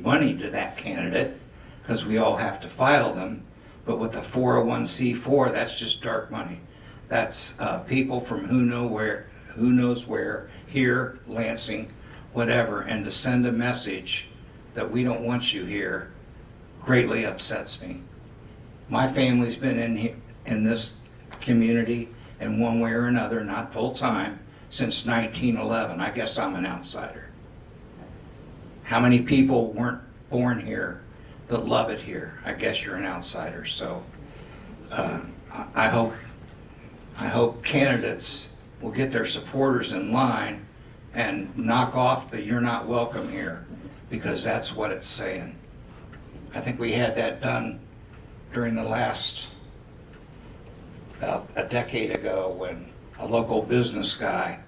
money to that candidate, because we all have to file them. But with the 401c4, that's just dark money. That's people from who knows where, here, Lansing, whatever, and to send a message that we don't want you here greatly upsets me. My family's been in this community in one way or another, not full time, since 1911. I guess I'm an outsider. How many people weren't born here that love it here? I guess you're an outsider. So I hope candidates will get their supporters in line and knock off the "you're not welcome here," because that's what it's saying. I think we had that done during the last, about a decade ago, when a local business guy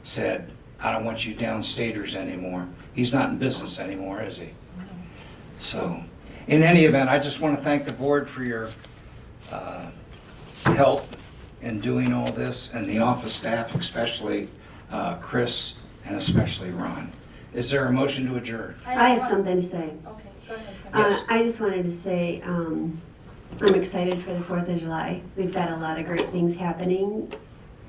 said, "I don't want you downstaters anymore." He's not in business anymore, is he? So, in any event, I just want to thank the board for your help in doing all this, and the office staff, especially Chris and especially Ron. Is there a motion to adjourn?
I have something to say.
Okay, go ahead.
Yes.
I just wanted to say I'm excited for the 4th of July. We've got a lot of great things happening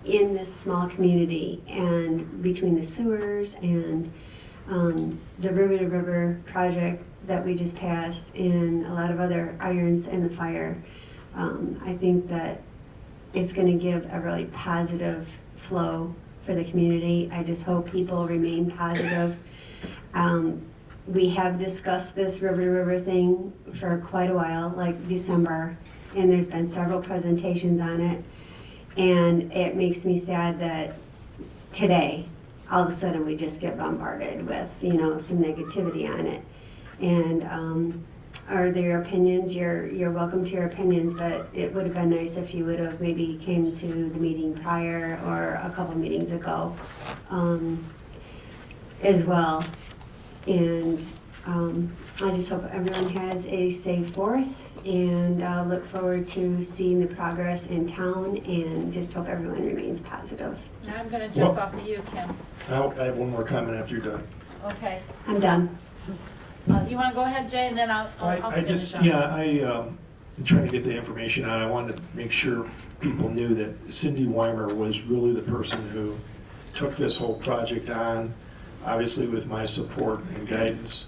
in this small community, and between the sewers and the River to River project that we just passed and a lot of other irons in the fire. I think that it's going to give a really positive flow for the community. I just hope people remain positive. We have discussed this River to River thing for quite a while, like December, and there's been several presentations on it. And it makes me sad that today, all of a sudden, we just get bombarded with, some negativity on it. And are there opinions? You're welcome to your opinions, but it would have been nice if you would have maybe came to the meeting prior or a couple meetings ago as well. And I just hope everyone has a safe 4th, and I'll look forward to seeing the progress in town, and just hope everyone remains positive.
Now I'm going to jump off of you, Kim.
I have one more comment after you're done.
Okay.
I'm done.
You want to go ahead, Jay, and then I'll finish up.
I'm trying to get the information out. I wanted to make sure people knew that Cindy Weimer was really the person who took this whole project on, obviously with my support and guidance.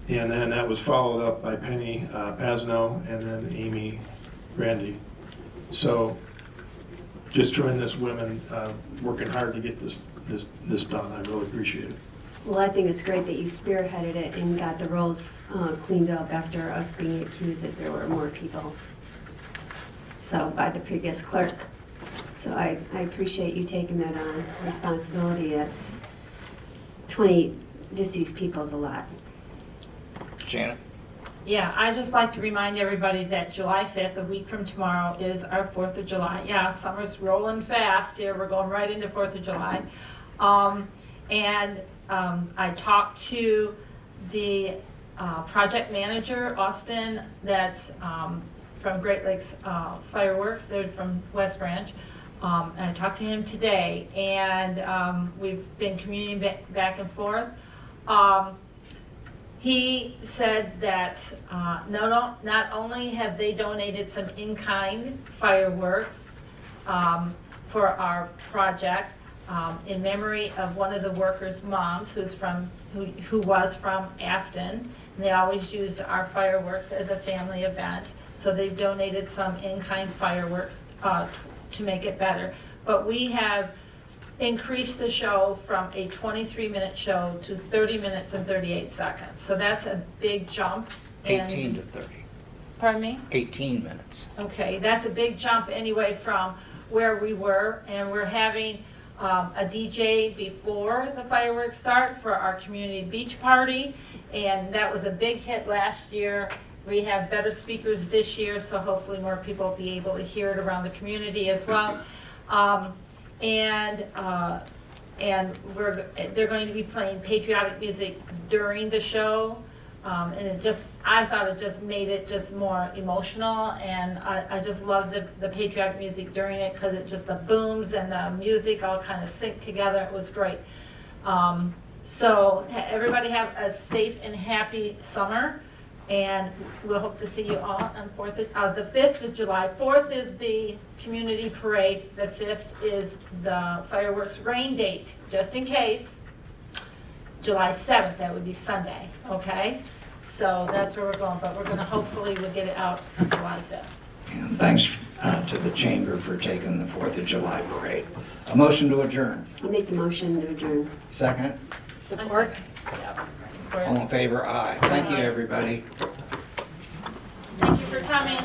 And then that was followed up by Penny Pasno and then Amy Grandy. So just tremendous women working hard to get this done. I really appreciate it.
Well, I think it's great that you spearheaded it and got the roles cleaned up after us being accused that there were more people. So, by the previous clerk. So I appreciate you taking that on responsibility. That's 20 deceased people is a lot.
Janet?
Yeah, I'd just like to remind everybody that July 5th, a week from tomorrow, is our 4th of July. Yeah, summer's rolling fast here. We're going right into 4th of July. I talked to the project manager, Austin, that's from Great Lakes Fireworks. They're from West Branch. And I talked to him today, and we've been communicating back and forth. He said that not only have they donated some in-kind fireworks for our project in memory of one of the workers' moms who was from Afton. And they always used our fireworks as a family event. So they've donated some in-kind fireworks to make it better. But we have increased the show from a 23-minute show to 30 minutes and 38 seconds. So that's a big jump.
18 to 30.
Pardon me?
18 minutes.
Okay, that's a big jump anyway from where we were. And we're having a DJ before the fireworks start for our community beach party. And that was a big hit last year. We have better speakers this year, so hopefully more people will be able to hear it around the community as well. And they're going to be playing patriotic music during the show. And I thought it just made it just more emotional, and I just love the patriotic music during it because it just, the booms and the music all kind of sync together. It was great. So everybody have a safe and happy summer, and we'll hope to see you all on the 5th of July. 4th is the community parade. The 5th is the fireworks rain date, just in case. July 7th, that would be Sunday, okay? So that's where we're going, but we're gonna hopefully we'll get it out on July 5th.
And thanks to the chamber for taking the 4th of July parade. A motion to adjourn.
I'll make the motion to adjourn.
Second.
Support? Yeah. Support.
All in favor? Aye. Thank you, everybody.
Thank you for coming.